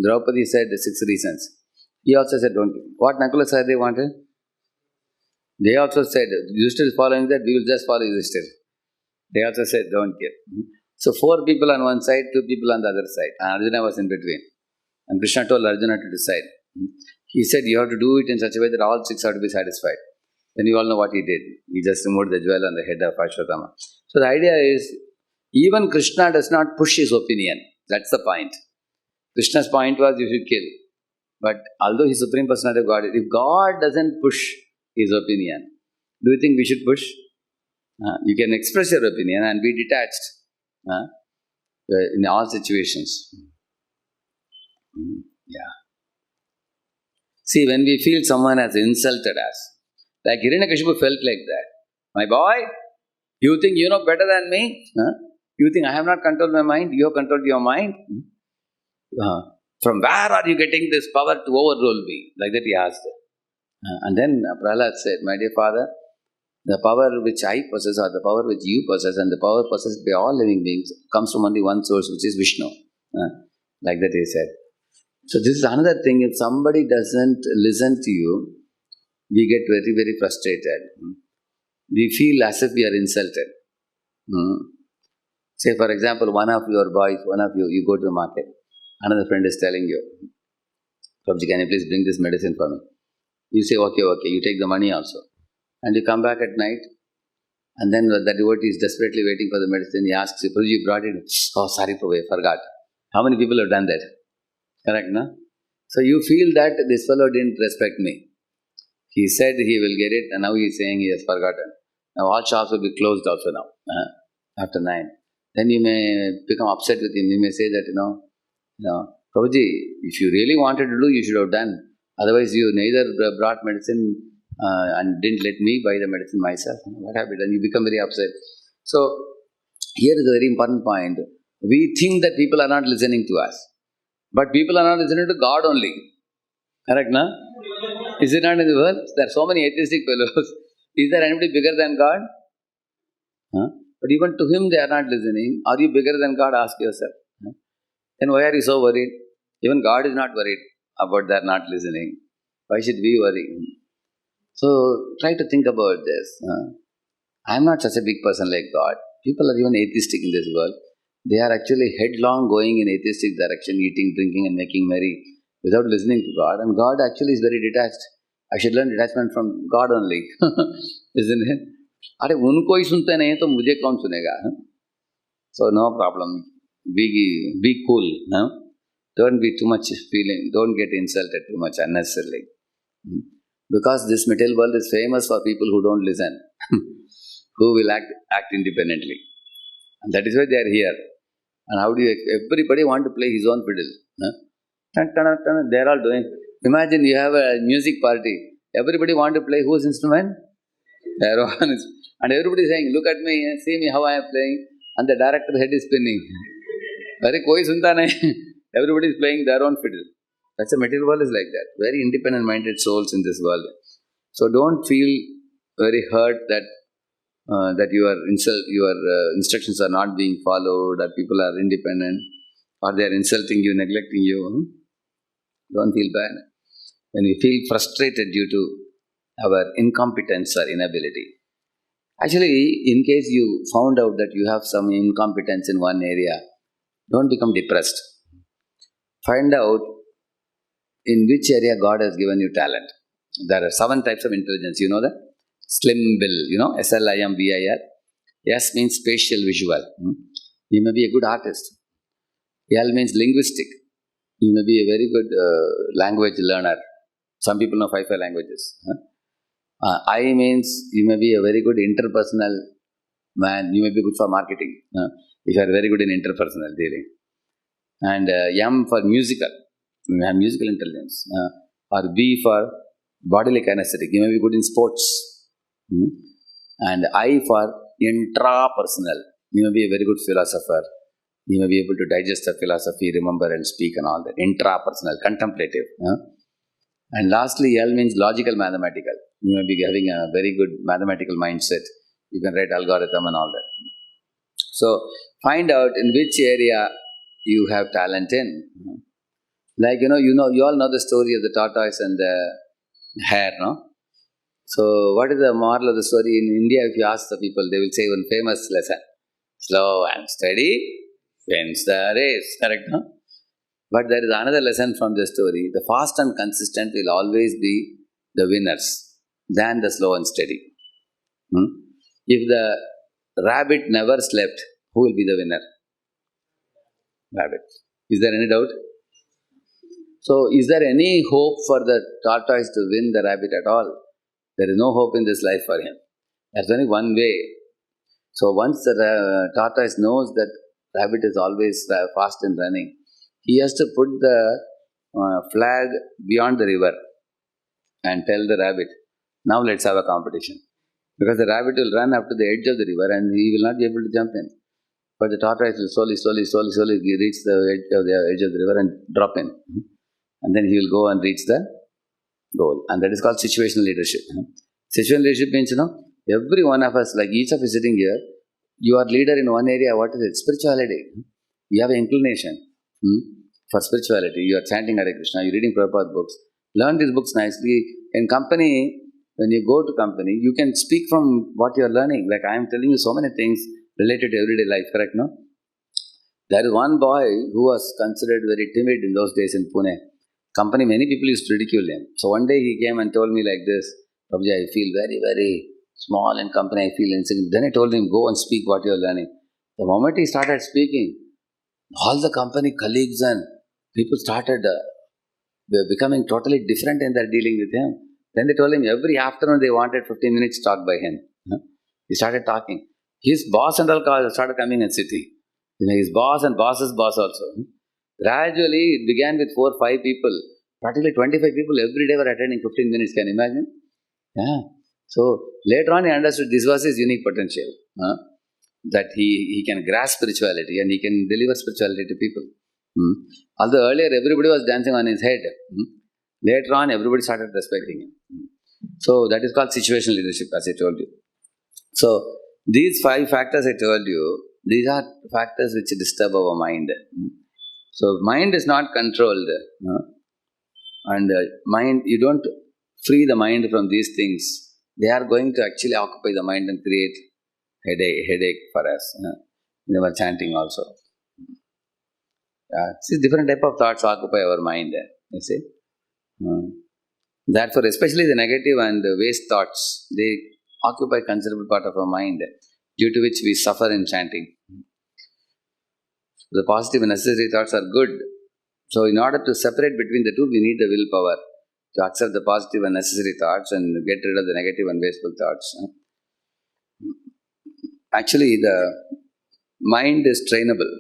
Draupadi said the 6 reasons. He also said don't kill. What Nakula Sahadeva wanted? They also said, Yudhishthira is following that, we will just follow Yudhishthira. They also said don't kill. So 4 people on one side, 2 people on the other side. And Arjuna was in between. And Krishna told Arjuna to decide. He said you have to do it in such a way that all 6 have to be satisfied. Then you all know what he did. He just removed the jewel on the head of Ashwatthama. So the idea is, even Krishna does not push his opinion. That's the point. Krishna's point was you should kill. But although he's Supreme Personality of God, if God doesn't push his opinion, do you think we should push? You can express your opinion and be detached in all situations. Yeah. See, when we feel someone has insulted us, Like Hiranyakashipu felt like that. My boy, you think you know better than me? Huh? You think I have not controlled my mind? You have controlled your mind? From where are you getting this power to overrule me? Like that he asked. And then Prahlad said, my dear father, the power which I possess or the power which you possess and the power possessed by all living beings comes from only one source, which is Vishnu. Like that he said. So this is another thing. If somebody doesn't listen to you, we get very, very frustrated. We feel as if we are insulted. Say, for example, one of your boys, you go to the market. Another friend is telling you, Prabhuji, can you please bring this medicine for me? You say, okay, you take the money also. And you come back at night, and then the devotee is desperately waiting for the medicine. He asks you, Prabhuji, you brought it? Oh, sorry, Prabhu, I forgot. How many people have done that? Correct, no? So you feel that this fellow didn't respect me. He said he will get it, and now he is saying he has forgotten. Now all shops will be closed also now, after 9. Then you may become upset with him. You may say that, Prabhuji, if you really wanted to do, you should have done. Otherwise, you neither brought medicine and didn't let me buy the medicine myself. What happened? And you become very upset. So, here is a very important point. We think that people are not listening to us. But people are not listening to God only. Correct, no? Is it not in the world? There are so many atheistic fellows. Is there anybody bigger than God? But even to him they are not listening. Are you bigger than God? Ask yourself. Then why are you so worried? Even God is not worried about their not listening. Why should we worry? So try to think about this. I am not such a big person like God. People are even atheistic in this world. They are actually headlong going in atheistic direction, eating, drinking and making merry without listening to God. And God actually is very detached. I should learn detachment from God only. Isn't it? अरे उनको ही सुनते नहीं तो मुझे कौन सुनेगा? So no problem. Be cool. Don't be too much feeling. Don't get insulted too much unnecessarily. Because this material world is famous for people who don't listen, who will act independently. And that is why they are here. And how do you, everybody want to play his own fiddle. They are all doing. Imagine you have a music party. Everybody want to play whose instrument? Their own. And everybody is saying, look at me, see me how I am playing. And the director's head is spinning. Everybody is playing their own fiddle. That's a material world is like that. Very independent-minded souls in this world. So don't feel very hurt that your instructions are not being followed, that people are independent, or they are insulting you, neglecting you. Don't feel bad. When we feel frustrated due to our incompetence or inability. Actually, in case you found out that you have some incompetence in one area, don't become depressed. Find out in which area God has given you talent. There are 7 types of intelligence. You know that? Slimbil, SLIMBIL. S means spatial visual. You may be a good artist. L means linguistic. You may be a very good language learner. Some people know 5 languages. I means you may be a very good interpersonal man. You may be good for marketing. If you are very good in interpersonal dealing. And M for musical. You have musical intelligence. Or B for bodily kinesthetic. You may be good in sports. And I for intrapersonal. You may be a very good philosopher. You may be able to digest the philosophy, remember and speak and all that. Intrapersonal, contemplative. And lastly, L means logical mathematical. You may be having a very good mathematical mindset. You can write algorithm and all that. So, find out in which area you have talent in. Like, you all know the story of the tortoise and the hare, no? So, what is the moral of the story? In India, if you ask the people, they will say one famous lesson. Slow and steady wins the race. Correct, no? But there is another lesson from the story. The fast and consistent will always be the winners than the slow and steady. If the rabbit never slept, who will be the winner? Rabbit. Is there any doubt? So, is there any hope for the tortoise to win the rabbit at all? There is no hope in this life for him. There's only one way. So, once the tortoise knows that rabbit is always fast in running, he has to put the flag beyond the river and tell the rabbit, Now let's have a competition. Because the rabbit will run up to the edge of the river and he will not be able to jump in. But the tortoise will slowly reach the edge of the river and drop in. And then he will go and reach the goal. And that is called situational leadership. Situational leadership means, every one of us, like each of us sitting here, you are leader in one area. What is it? Spirituality. You have an inclination for spirituality. You are chanting Hare Krishna. You are reading Prabhupada books. Learn these books nicely. In company, when you go to company, you can speak from what you are learning. Like I am telling you so many things related to everyday life, correct, no? There is one boy who was considered very timid in those days in Pune. Company, many people used to ridicule him. So one day he came and told me like this, Prabhuji, I feel very, very small in company, I feel insignificant. Then I told him, go and speak what you are learning. The moment he started speaking, all the company colleagues and people started becoming totally different in their dealing with him. Then they told him every afternoon they wanted 15 minutes talk by him. He started talking. His boss and all started coming and sitting. His boss and boss's boss also. Gradually, it began with 4 or 5 people. Practically 25 people every day were attending 15 minutes. Can you imagine? Yeah. So, later on he understood this was his unique potential. That he can grasp spirituality and he can deliver spirituality to people. Although earlier everybody was dancing on his head. Later on, everybody started respecting him. So, that is called situational leadership, as I told you. So, these 5 factors I told you, these are factors which disturb our mind. So, mind is not controlled. And mind, you don't free the mind from these things. They are going to actually occupy the mind and create headache for us. In our chanting also. See, different type of thoughts occupy our mind. You see. Therefore, especially the negative and waste thoughts, they occupy considerable part of our mind, due to which we suffer in chanting. The positive and necessary thoughts are good. So, in order to separate between the two, we need the willpower to accept the positive and necessary thoughts and get rid of the negative and wasteful thoughts. Actually, the mind is trainable.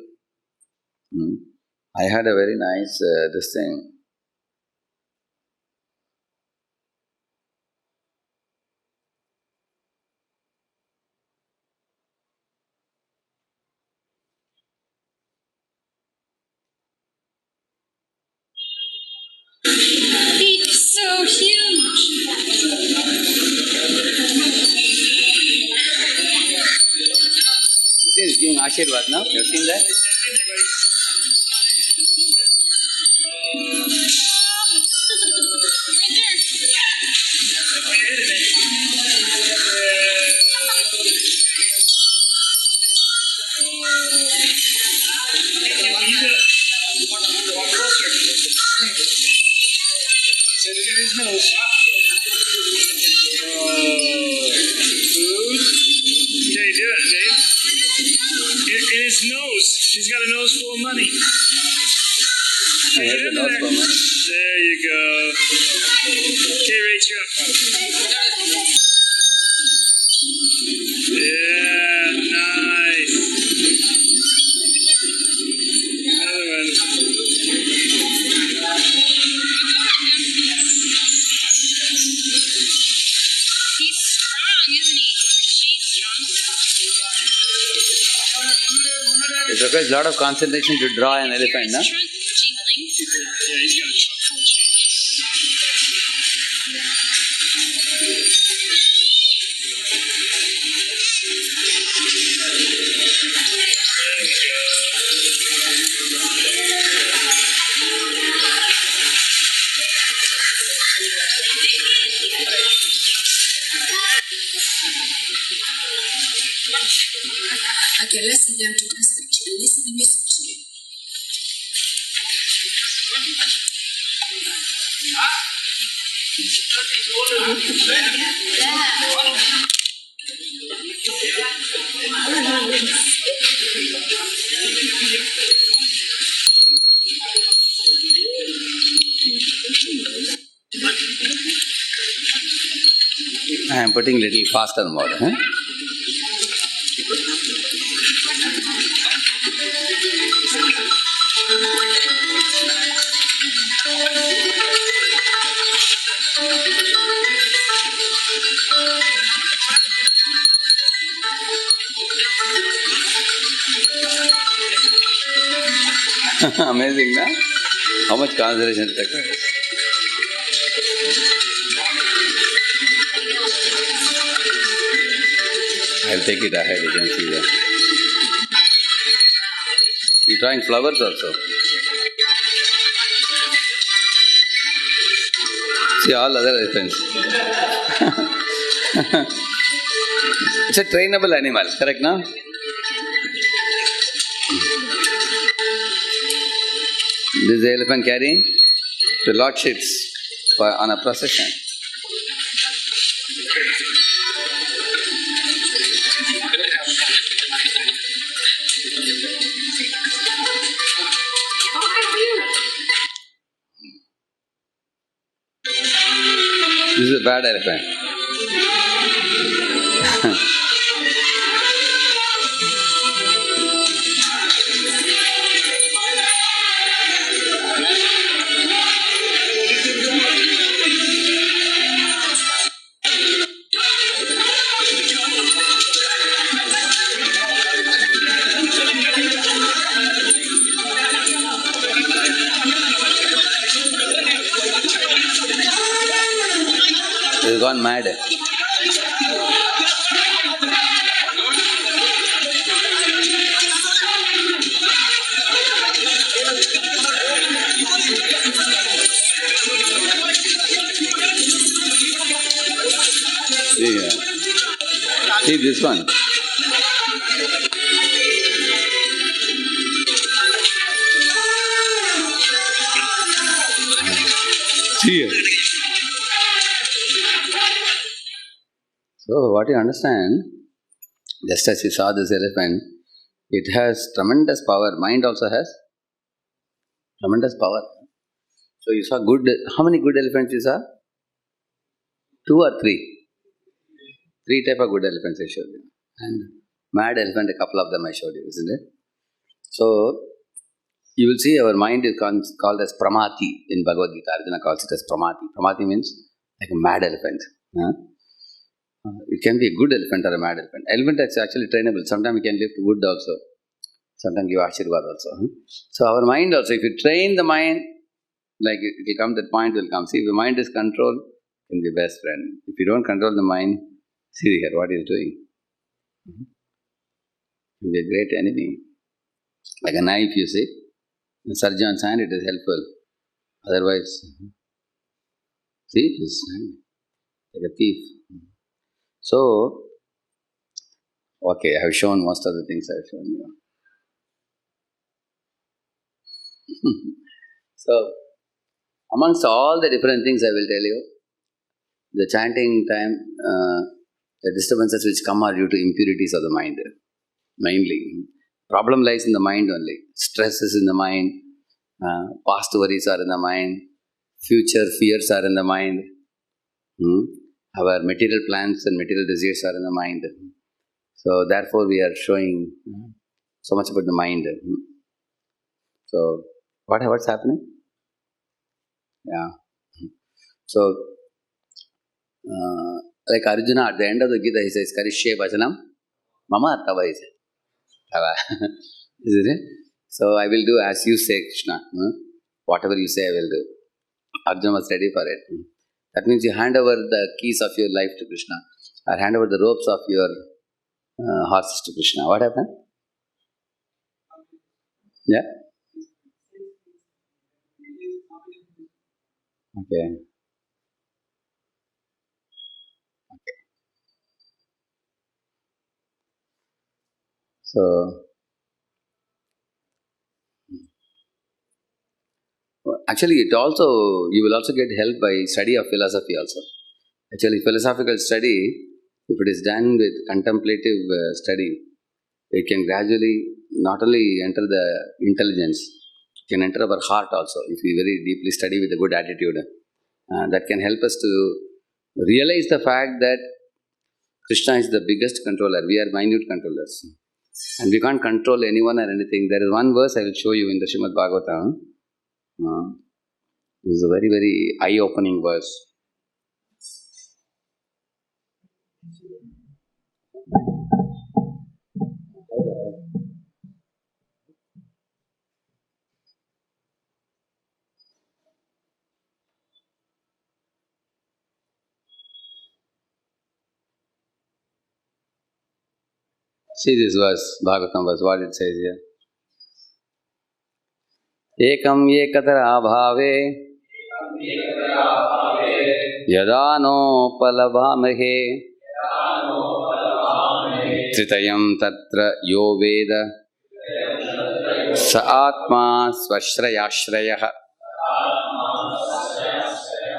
I had a very nice this thing. It's so huge. This is giving Ashirwad now. You have seen that? Said it in his nose. Food. Okay, do it, Dave. In his nose. He's got a nose full of money. I have the nose for money. There you go. Okay, Rach, you're up. Yeah, nice. Another one. He's strong, isn't he? She's strong. It requires a lot of concentration to draw an elephant, no? Yeah, he's got a truck full of change. Okay, listen down to this picture and listen to the message to you. I am putting little faster mode. Amazing, na? How much concentration it requires? I'll take it ahead, you can see that. You're drawing flowers also. See all other elephants. It's a trainable animal, correct, no? This is the elephant carrying the lordships on a procession. This is a bad elephant. He's gone mad. See, see this one. See here. So, what you understand, just as you saw this elephant, it has tremendous power. Mind also has tremendous power. So, you saw good, how many good elephants you saw? 2 or 3? 3 type of good elephants I showed you. And mad elephant, a couple of them I showed you, isn't it? So, you will see our mind is called as pramati in Bhagavad Gita. Arjuna calls it as pramati. Pramati means like a mad elephant. It can be a good elephant or a mad elephant. Elephant is actually trainable. Sometimes we can lift wood also. Sometimes give Ashirvad also. So our mind also, if you train the mind, like it will come, that point will come. See, if the mind is controlled, it can be best friend. If you don't control the mind, see here what he is doing. It can be a great enemy. Like a knife, you see. The surgeon's hand, it is helpful. Otherwise, see, this hand, like a thief. So, okay, I have shown most of the things I have shown you. So, amongst all the different things I will tell you, the chanting time, the disturbances which come are due to impurities of the mind, mainly. Problem lies in the mind only. Stress is in the mind, past worries are in the mind, future fears are in the mind, our material plans and material desires are in the mind. So, therefore, we are showing so much about the mind. So, what's happening? Yeah. So, like Arjuna, at the end of the Gita, he says, Karishye Bhajanam Mama Tava, he says. Tava. Isn't it? So, I will do as you say, Krishna. Whatever you say, I will do. Arjuna was ready for it. That means you hand over the keys of your life to Krishna, or hand over the ropes of your horses to Krishna. What happened? Yeah? Okay. So, actually, you will also get help by study of philosophy also. Actually, philosophical study, if it is done with contemplative study, it can gradually not only enter the intelligence, it can enter our heart also. If we very deeply study with a good attitude, that can help us to realize the fact that Krishna is the biggest controller. We are minute controllers. And we can't control anyone or anything. There is one verse I will show you in the Srimad Bhagavatam. This is a very, very eye-opening verse. See this verse, Bhagavatam verse, what it says here. Ekam ekatara bhave yada no palavamahe tritayam tatra yo veda sa atma svashrayashrayah.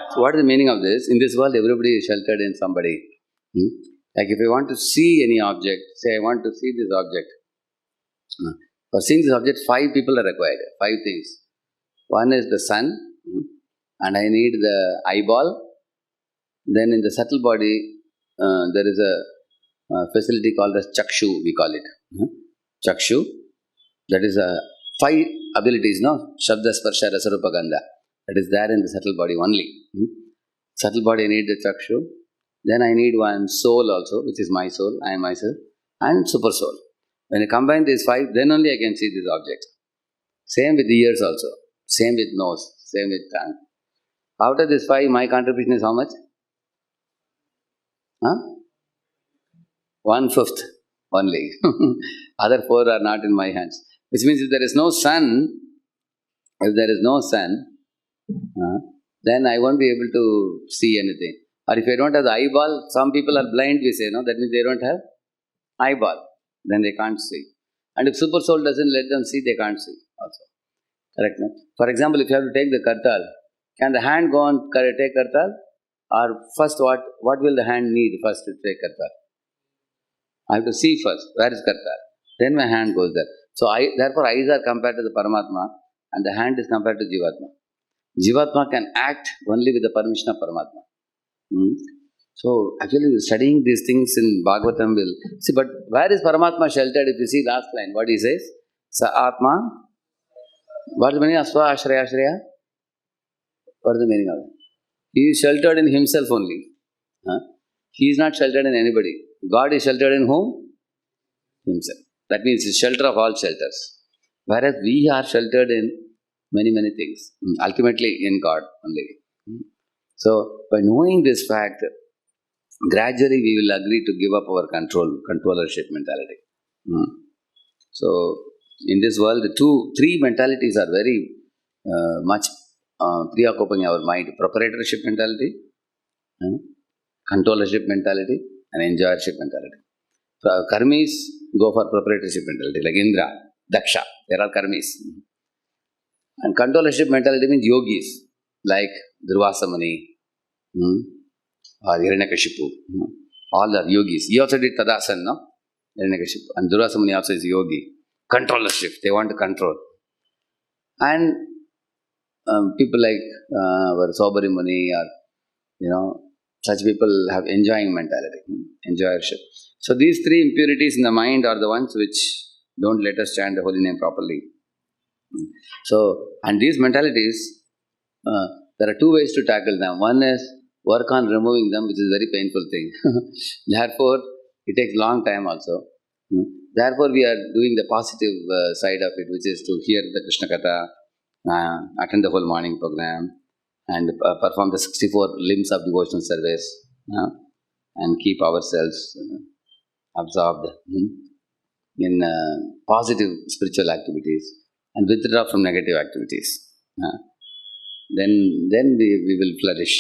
So what is the meaning of this? In this world, everybody is sheltered in somebody. Like if I want to see any object, say I want to see this object. For seeing this object, 5 people are required, 5 things. One is the sun, and I need the eyeball. Then in the subtle body, there is a facility called as chakshu, we call it. Chakshu, that is 5 abilities, no? Shabda, sparsha, rasa, rupa, gandha. That is there in the subtle body only. Subtle body, I need the chakshu. Then I need one soul also, which is my soul, I am myself, and super soul. When I combine these 5, then only I can see this object. Same with ears also. Same with nose. Same with tongue. Out of this 5, my contribution is how much? 1/5 only. Other 4 are not in my hands. Which means if there is no sun, then I won't be able to see anything. Or if I don't have the eyeball, some people are blind, we say, no? That means they don't have eyeball. Then they can't see. And if super soul doesn't let them see, they can't see also. Correct, no? For example, if you have to take the kartal, can the hand go on take kartal? Or first what will the hand need first to take kartal? I have to see first, where is kartal? Then my hand goes there. So therefore eyes are compared to the Paramatma and the hand is compared to Jivatma. Jivatma can act only with the permission of Paramatma. So actually studying these things in Bhagavatam will... See, but where is Paramatma sheltered? If you see last line, what he says? Sa Atma. What is the meaning of Swa Ashraya Ashraya? What is the meaning of it? He is sheltered in himself only. He is not sheltered in anybody. God is sheltered in whom? Himself. That means he is shelter of all shelters. Whereas we are sheltered in many, many things. Ultimately in God only. So by knowing this fact, gradually we will agree to give up our controllership mentality. So in this world, 3 mentalities are very much preoccupying our mind. Proprietorship mentality, controllership mentality, and enjoyership mentality. Karmis go for proprietorship mentality, like Indra, Daksha, they are karmis. And controllership mentality means yogis, like Durvasa Muni, or Hiranyakashipu. All are yogis. He also did Tadasan, no? Hiranyakashipu. And Durvasa Muni also is yogi. Controllership, they want to control. And people like Sobari Muni or, such people have enjoying mentality, enjoyership. So these 3 impurities in the mind are the ones which don't let us chant the holy name properly. So, and these mentalities, there are 2 ways to tackle them. One is work on removing them, which is a very painful thing. Therefore, it takes long time also. Therefore, we are doing the positive side of it, which is to hear the Krishna Katha, attend the whole morning program, and perform the 64 limbs of devotional service, and keep ourselves absorbed in positive spiritual activities and withdraw from negative activities. Then we will flourish.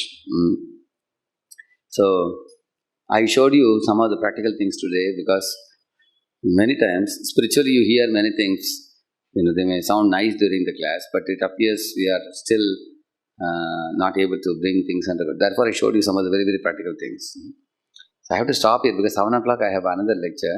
So I showed you some of the practical things today because many times spiritually you hear many things. They may sound nice during the class, but it appears we are still not able to bring things under control. Therefore, I showed you some of the very, very practical things. So I have to stop here because 7 o'clock I have another lecture.